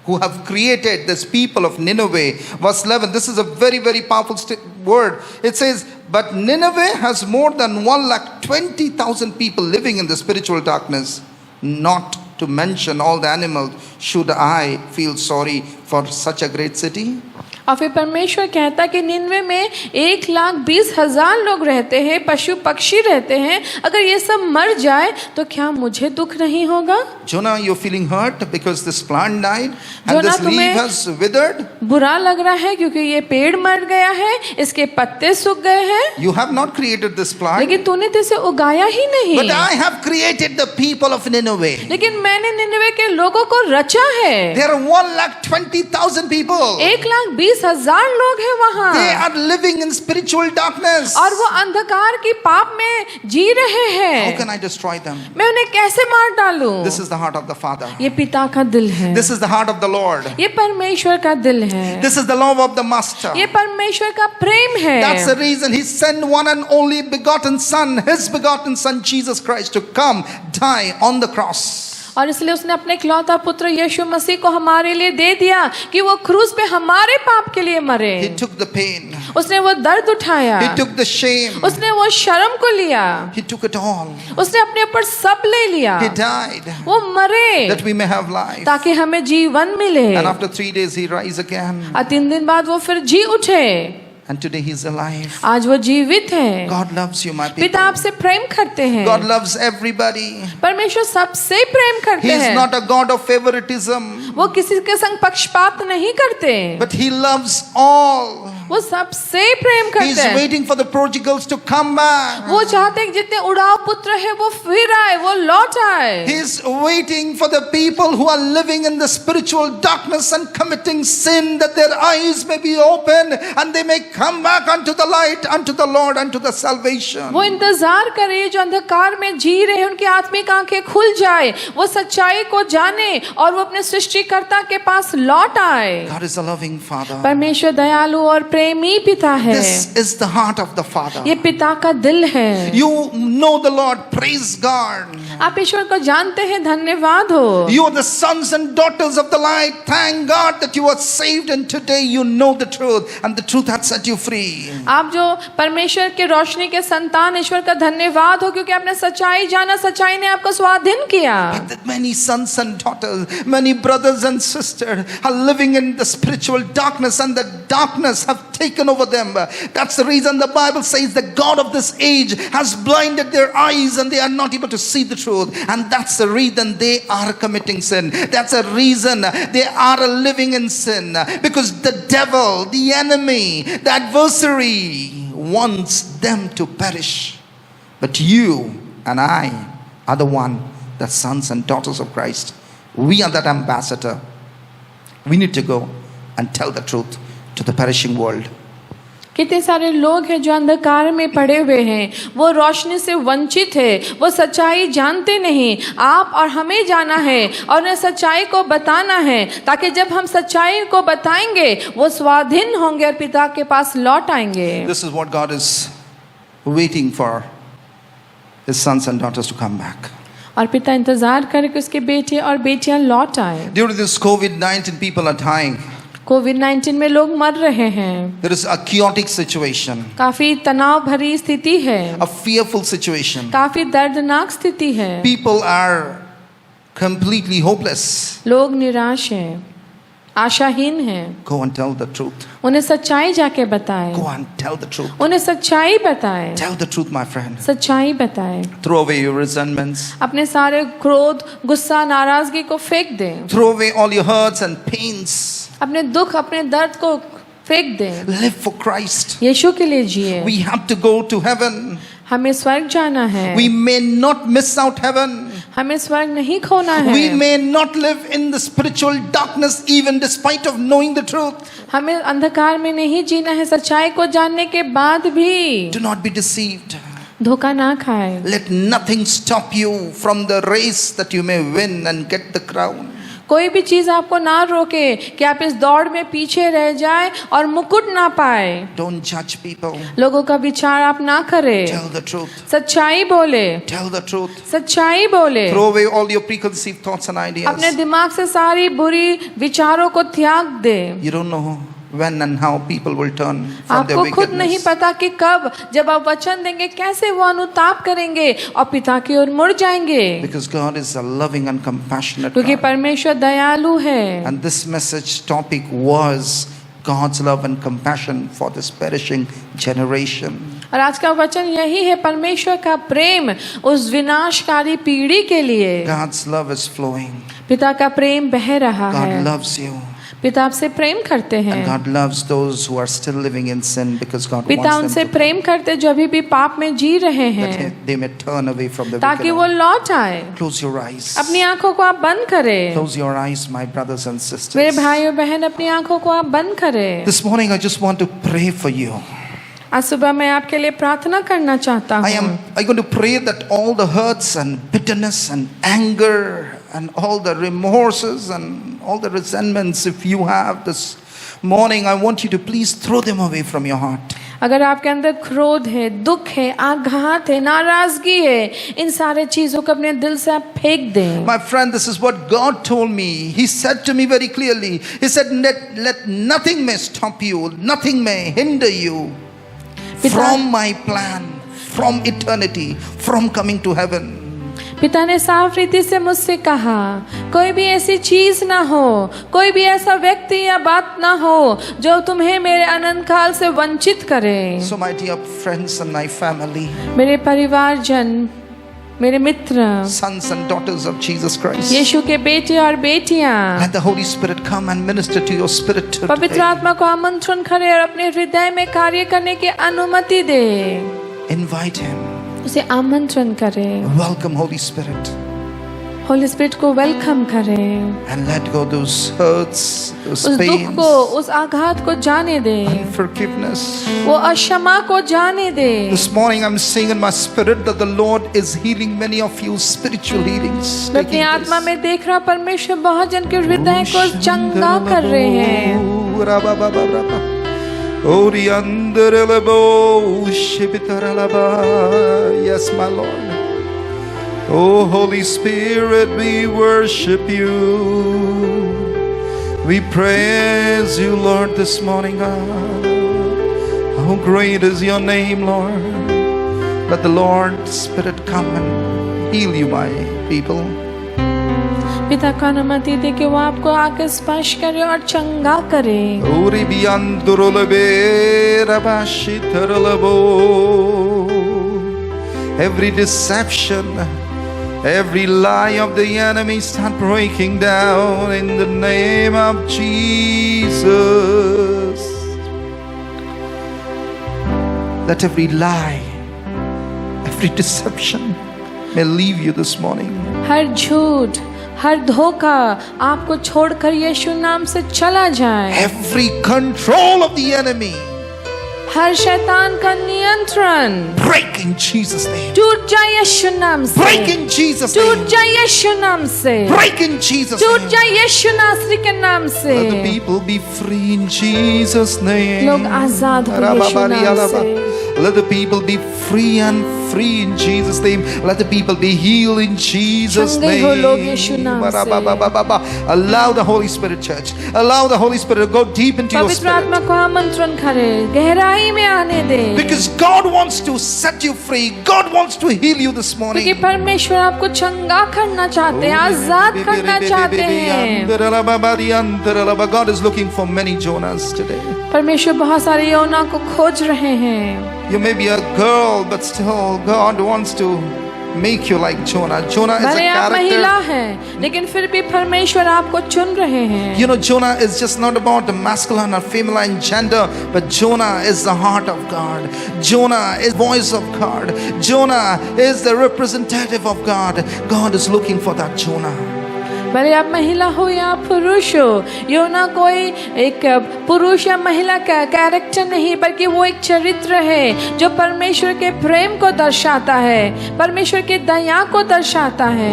who have created this people of Nineveh. Verse 11, this is a very, very powerful word. It says, but Nineveh has more than 120,000 people living in the spiritual darkness, not to mention all the animals. Should I feel sorry for such a great city? और फिर परमेश्वर कहता कि निन्वे में 1,20,000 लोग रहते हैं, पशु पक्षी रहते हैं। अगर ये सब मर जाए तो क्या मुझे दुख नहीं होगा? Jonah, you're feeling hurt because this plant died and Jonah, this leaf has withered. बुरा लग रहा है क्योंकि ये पेड़ मर गया है, इसके पत्ते सूख गए हैं। You have not created this plant, लेकिन तूने तो इसे उगाया ही नहीं। but I have created the people of Nineveh. लेकिन मैंने निन्वे के लोगों को रचा है। There are 120,000 people. 1,20,000 लोग हैं वहाँ। They are living in spiritual darkness. और वो अंधकार की पाप में जी रहे हैं। How can I destroy them? मैं उन्हें कैसे मार डालूं? This is the heart of the Father. ये पिता का दिल है। This is the heart of the Lord. ये परमेश्वर का दिल है। This is the love of the Master. ये परमेश्वर का प्रेम है। That's the reason He sent one and only begotten Son, His begotten Son Jesus Christ, to come, die on the cross. और इसलिए उसने अपने इकलौता पुत्र यीशु मसीह को हमारे लिए दे दिया कि वो क्रूस पे हमारे पाप के लिए मरे। He took the pain. उसने वो दर्द उठाया। He took the shame. उसने वो शर्म को लिया। He took it all. उसने अपने ऊपर सब ले लिया। He died वो मरे that we may have life. ताकि हमें जीवन मिले। And after 3 days He rise again. और 3 दिन बाद वो फिर जी उठे। And today He's alive. आज वो जीवित है। God loves you, my पिता people. आपसे प्रेम करते हैं। God loves everybody. परमेश्वर सबसे प्रेम करते He is हैं। not a God of favoritism, वो किसी के संग पक्षपात नहीं करते। but He loves all. वो सबसे प्रेम He's करते हैं। waiting for the prodigals to come back. वो चाहते हैं कि जितने उड़ाव पुत्र है वो फिर आए, वो लौट आए। He's waiting for the people who are living in the spiritual darkness and committing sin, that their eyes may be open and they may come back unto the light, unto the Lord, unto the salvation. वो इंतजार करे जो अंधकार में जी रहे हैं, उनकी आत्मिक आंखें खुल जाए, वो सच्चाई को जाने और वो अपने सृष्टिकर्ता के पास लौट आए। God is a loving Father. परमेश्वर दयालु और प्रेमी पिता है। This is the heart of the Father. ये पिता का दिल है। You know the Lord. Praise God. आप ईश्वर को जानते हैं, धन्यवाद हो। You are the sons and daughters of the light. Thank God that you are saved, and today you know the truth, and the truth has set you free. आप जो परमेश्वर के रोशनी के संतान, ईश्वर का धन्यवाद हो क्योंकि आपने सच्चाई जाना, सच्चाई ने आपको स्वाधीन किया। But that many sons and daughters, many brothers and sisters are living in the spiritual darkness, and the darkness have taken over them. That's the reason the Bible says the God of this age has blinded their eyes and they are not able to see the truth. And that's the reason they are committing sin. That's the reason they are living in sin. Because the devil, the enemy, the adversary wants them to perish. But you and I are the one, the sons and daughters of Christ. We are that ambassador. We need to go and tell the truth to the perishing world. कितने सारे लोग हैं जो अंधकार में पड़े हुए हैं, वो रोशनी से वंचित है, वो सच्चाई जानते नहीं। आप और हमें जाना है और उन्हें सच्चाई को बताना है, ताकि जब हम सच्चाई को बताएंगे वो स्वाधीन होंगे और पिता के पास लौट आएंगे। This is what God is waiting for, His sons and daughters to come back. और पिता इंतजार करे कि उसके बेटे और बेटियां लौट आए। During this COVID-19, people are dying. कोविड-19 में लोग मर रहे हैं। There is a chaotic situation, काफी तनाव भरी स्थिति है, a fearful situation. काफी दर्दनाक स्थिति है। People are completely hopeless. लोग निराश हैं, आशाहीन हैं। Go and tell the truth. उन्हें सच्चाई जाके बताएं। Go and tell the truth. उन्हें सच्चाई बताएं। Tell the truth, my friend. सच्चाई बताएं। Throw away your resentments. अपने सारे क्रोध, गुस्सा, नाराजगी को फेंक दें। Throw away all your hurts and pains. अपने दुख, अपने दर्द को फेंक दें। Live for Christ. यीशु के लिए जिए। We have to go to heaven. हमें स्वर्ग जाना है। We may not miss out heaven. हमें स्वर्ग नहीं खोना है। We may not live in the spiritual darkness even despite of knowing the truth. हमें अंधकार में नहीं जीना है, सच्चाई को जानने के बाद भी। Do not be deceived. धोखा ना खाए। Let nothing stop you from the race that you may win and get the crown. कोई भी चीज आपको ना रोके कि आप इस दौड़ में पीछे रह जाए और मुकुट ना पाए। Don't judge people. लोगों का विचार आप ना करें, Tell the truth. सच्चाई बोले, Tell the truth. सच्चाई बोले। Throw away all your preconceived thoughts and अपने ideas. दिमाग से सारी बुरी विचारों को त्याग दे। You don't know when and how people will turn from their आपको खुद नहीं wickedness. पता कि कब जब आप वचन देंगे कैसे वो अनुताप करेंगे और पिता की ओर मुड़ जाएंगे, Because God is a loving and compassionate क्योंकि God. परमेश्वर दयालु है। And this message topic was God's love and compassion for this perishing generation. और आज का वचन यही है, परमेश्वर का प्रेम उस विनाशकारी पीढ़ी के लिए। God's love is flowing. पिता का प्रेम बह रहा God है। loves you. पिता आपसे प्रेम करते And हैं। God loves those who are still living in sin because God पिता wants उनसे them to प्रेम करते जो अभी भी पाप में जी रहे that हैं, they may turn away from the ताकि wicked वो one. लौट आए। Close your eyes. अपनी आंखों को आप बंद करें। Close your eyes, my brothers and मेरे sisters. भाई और बहन, अपनी आंखों को आप बंद करें। This morning I just want to pray for you. आज सुबह मैं आपके लिए प्रार्थना करना चाहता हूँ। I'm going to pray that all the hurts and bitterness and anger and all the remorses and all the resentments, if you have this morning, I want you to please throw them away from your heart. अगर आपके अंदर क्रोध है, दुख है, आघात है, नाराजगी है, इन सारे चीजों को अपने दिल से आप फेंक दें। My friend, this is what God told me. He said to me very clearly, He said, let nothing may stop you, nothing may hinder you from my plan, from eternity, from coming to heaven. पिता ने साफ रीति से मुझसे कहा, कोई भी ऐसी चीज ना हो, कोई भी ऐसा व्यक्ति या बात ना हो जो तुम्हें मेरे अनंत काल से वंचित करे। So my dear friends and my family, मेरे परिवारजन, मेरे मित्र, sons and daughters of Jesus Christ, यीशु के बेटे और बेटियां, let the Holy Spirit come and minister to your spirit पवित्र today. आत्मा को आमंत्रण करे और अपने हृदय में कार्य करने की अनुमति दे। Invite Him. उसे आमंत्रण करे, Welcome Holy Spirit. Holi spirit को वेलकम करे। And let go those hurts, those उस दुख pains, को, उस आघात को जाने दे, unforgiveness. वो अक्षमा को जाने दे। This morning I'm seeing in my spirit that the Lord is healing many of you, spiritual healings. मैं अपनी आत्मा में देख रहा, परमेश्वर बहुत जन के हृदय को चंगा कर रहे हैं। Yes, my Lord. Oh, Holy Spirit, we worship you. We praise you, Lord, this morning, God. How great is your name, Lord. Let the Lord Spirit come and heal you, my people. पिता को अनुमति दे कि वो आपको आकर स्पर्श करे और चंगा करे। Every deception, every lie of the enemy start breaking down in the name of Jesus. Let every lie, every deception may leave you this morning. हर झूठ, हर धोखा आपको छोड़कर यीशु नाम से चला जाए। Every control of the enemy हर शैतान का नियंत्रण break in Jesus' name. टूट जाए यीशु नाम से। Break in Jesus' टूट name. जाए यीशु नाम से। Break in Jesus' टूट name. जाए यीशु नासरी के नाम से। Let the people be free in Jesus' name. लोग आजाद हो यीशु नाम से। Let the people be free and free in Jesus' name. Let the people be healed in Jesus' change name. हो लोग यीशु नाम से। Allow the Holy Spirit, church. Allow the Holy Spirit to go deep into your पवित्र आत्मा spirit. को आमंत्रण करे, गहराई में आने दे। Because God wants to set you free. God wants to heal you this क्योंकि morning. परमेश्वर आपको चंगा करना चाहते हैं, आजाद करना चाहते हैं। God is looking for many Jonahs today. परमेश्वर बहुत सारे योना को खोज रहे हैं। You may be a girl, but still God wants to make you like Jonah. Jonah is a भले आप महिला character. हैं, लेकिन फिर भी परमेश्वर आपको चुन रहे हैं। You know, Jonah is just not about the masculine or feminine gender, but Jonah is the heart of God. Jonah is the voice of God. Jonah is the representative of God. God is looking for that Jonah. भले आप महिला हो या पुरुष हो, योना कोई एक पुरुष या महिला का कैरेक्टर नहीं, बल्कि वो एक चरित्र है जो परमेश्वर के प्रेम को दर्शाता है, परमेश्वर की दया को दर्शाता है।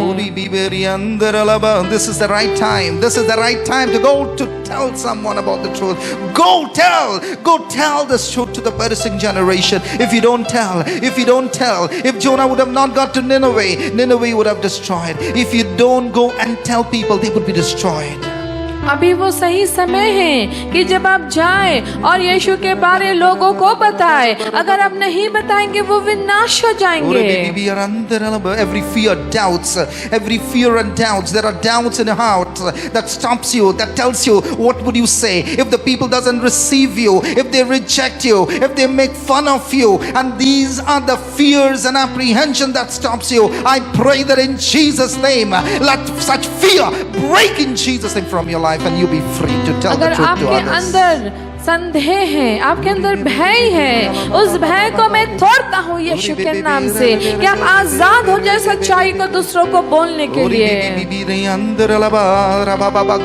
This is the right time. This is the right time to go to tell someone about the truth. Go tell this truth to the perishing generation. If you don't tell, if Jonah would have not got to Nineveh would have destroyed. If you don't go and tell people, they would be destroyed. अभी वो सही समय है कि जब आप जाएं और यीशु के बारे लोगों को बताएं। अगर आप नहीं बताएंगे वो विनाश हो जाएंगे। Every fear and doubts, there are doubts in your heart that stops you, that tells you what would you say if the people doesn't receive you, if they reject you, if they make fun of you, and these are the fears and apprehension that stops you. I pray that in Jesus' name, let such fear break in Jesus' name from your life. And you be free to tell the अगर truth to आपके others. अंदर संदेह है, आपके अंदर भय है, उस भय को मैं तोड़ता हूँ यीशु के नाम से, कि आप आजाद हो जाए सच्चाई को दूसरों को बोलने के लिए।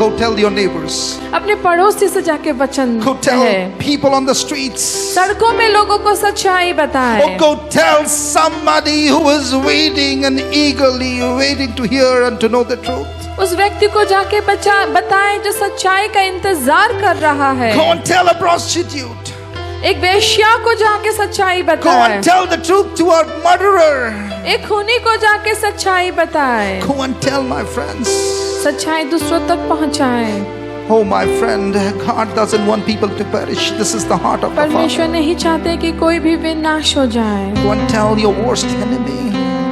Go tell your neighbors. अपने पड़ोसी से जाके वचन Go tell कहे, people on the streets. सड़कों में लोगों को सच्चाई बताए। Or go tell somebody who is waiting and eagerly waiting to hear and to know the truth. उस व्यक्ति को जाके बताएं जो सच्चाई का इंतजार कर रहा है। Go and tell a prostitute. एक वेश्या को जाके सच्चाई Go बताएं। and tell the truth to a murderer. एक खूनी को जाके सच्चाई बताएं। Go and tell my friends. सच्चाई दूसरों तक पहुंचाएं। Oh my friend, God doesn't want people to perish. This is the heart of the परमेश्वर Father. नहीं चाहते कि कोई भी विनाश हो जाए। Go and tell your worst enemy.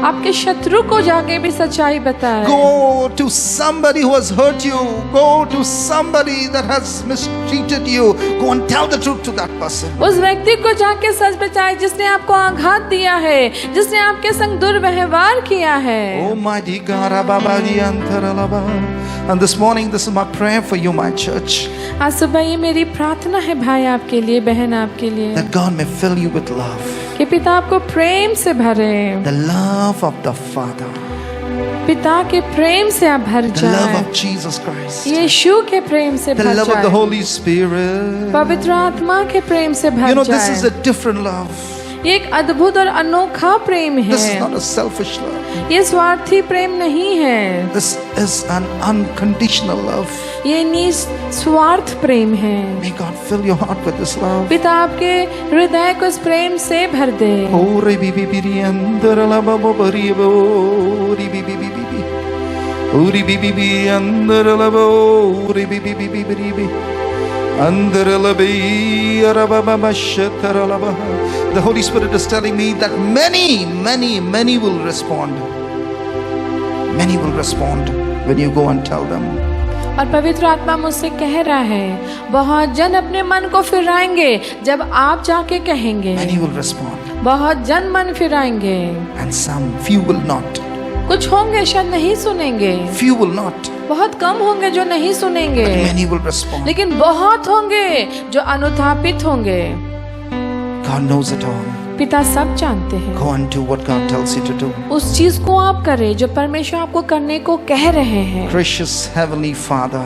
आपके शत्रु को जाके भी सच्चाई बताएं। Go to somebody who has hurt you. Go to somebody that has mistreated you. Go and tell the truth to that person. उस व्यक्ति को जाके सच बताएं जिसने आपको आघात दिया है, जिसने आपके संग दुर्व्यवहार किया है। Almighty God, and this morning, this is my prayer for you, my church, आज सुबह ये मेरी प्रार्थना है भाई आपके लिए, बहन आपके लिए, that God may fill you with love, कि पिता आपको प्रेम से भरे, the love of the Father, पिता के प्रेम से आप भर the love जाएं, of Jesus Christ, यीशु के प्रेम से the भर love of the जाएं, Holy Spirit. पवित्र आत्मा के प्रेम से You भर know, this is a जाएं। different love. ये एक अद्भुत और अनोखा प्रेम This is है। not a selfish love. ये स्वार्थी प्रेम नहीं है, This is an unconditional love. ये निस्वार्थ प्रेम है। May God fill your heart with this love. पिता आपके हृदय को इस प्रेम से भर दे। Ore bi bi bi ri andara la ba ba ba ri ba ori bi bi bi bi bi ori bi bi bi andara la ba ori bi bi bi bi bi bi andara la bi ara ba ba ba shatara la ba. The Holy Spirit is telling me that many will respond. Many will respond when you go and tell them. और पवित्र आत्मा मुझसे कह रहा है, बहुत जन अपने मन को फिराएंगे जब आप जाके कहेंगे। Many will respond, बहुत जन मन फिराएंगे, and few will not. कुछ होंगे शायद नहीं सुनेंगे, Few will not, बहुत कम होंगे जो नहीं सुनेंगे, many will respond. लेकिन बहुत होंगे जो अनुतापित होंगे। God knows it all. पिता सब जानते हैं। Go and do what God tells you to do. उस चीज को आप करें जो परमेश्वर आपको करने को कह रहे हैं। Precious Heavenly Father,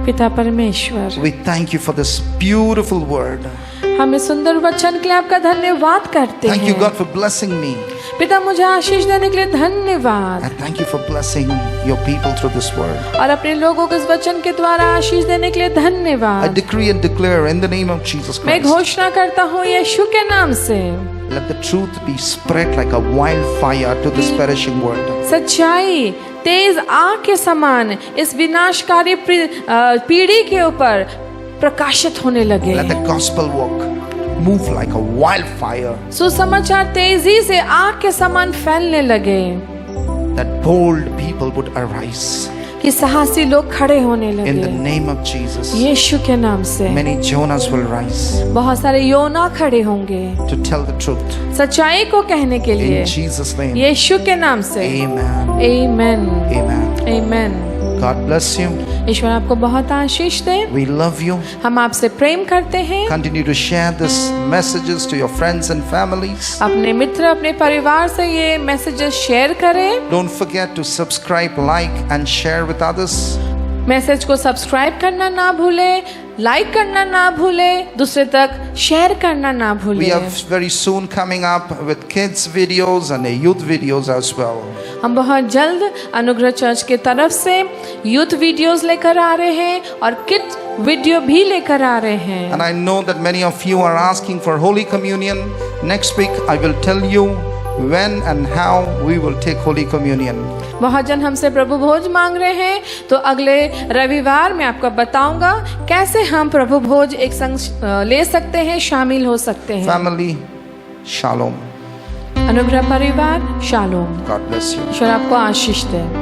पिता परमेश्वर, we thank you for this beautiful word. हम इस सुंदर वचन के लिए आपका धन्यवाद करते Thank you, हैं। God, for blessing me. पिता मुझे आशीष देने के लिए धन्यवाद, And thank you for blessing your people through this word. और अपने लोगों को इस वचन के द्वारा आशीष देने के लिए I धन्यवाद। decree and declare in the name of Jesus मैं Christ, घोषणा करता हूँ यीशु के नाम से, let the truth be spread like a wildfire to this perishing world. सच्चाई तेज आग के समान इस विनाशकारी पीढ़ी के ऊपर प्रकाशित होने लगे। Let the gospel work move like a wildfire, सुसमाचार तेजी से आग के समान फैलने लगे, that bold people would arise. कि साहसी लोग खड़े होने In the लगे। name of Jesus, यीशु के नाम से many Jonahs will rise बहुत सारे योना खड़े होंगे to tell the truth. सच्चाई को कहने के लिए। In Jesus' name, यीशु के नाम से amen. Amen, Amen. Amen. God bless you. ईश्वर आपको बहुत आशीष दे। We love you. हम आपसे प्रेम करते हैं। Continue to share this messages to your friends and families. अपने मित्र, अपने परिवार से ये मैसेजेस शेयर करें। Don't forget to subscribe, like and share with others. Message को सब्सक्राइब करना ना भूलें, लाइक करना ना भूलें, दूसरे तक शेयर करना ना We भूलें। are very soon coming up with kids videos and youth videos as well. हम बहुत जल्द अनुग्रह चर्च के तरफ से यूथ वीडियोस लेकर आ रहे हैं और किड्स वीडियो भी लेकर आ रहे हैं। And I know that many of you are asking for Holy Communion. Next week I will tell you when and how we will take Holy Communion. बहुत जन हमसे प्रभु भोज मांग रहे हैं, तो अगले रविवार मैं आपको बताऊंगा कैसे हम प्रभु भोज एक संग ले सकते हैं, शामिल हो सकते हैं। Family, Shalom. अनुग्रह परिवार, शालोम। God bless you. ईश्वर आपको आशीष दे।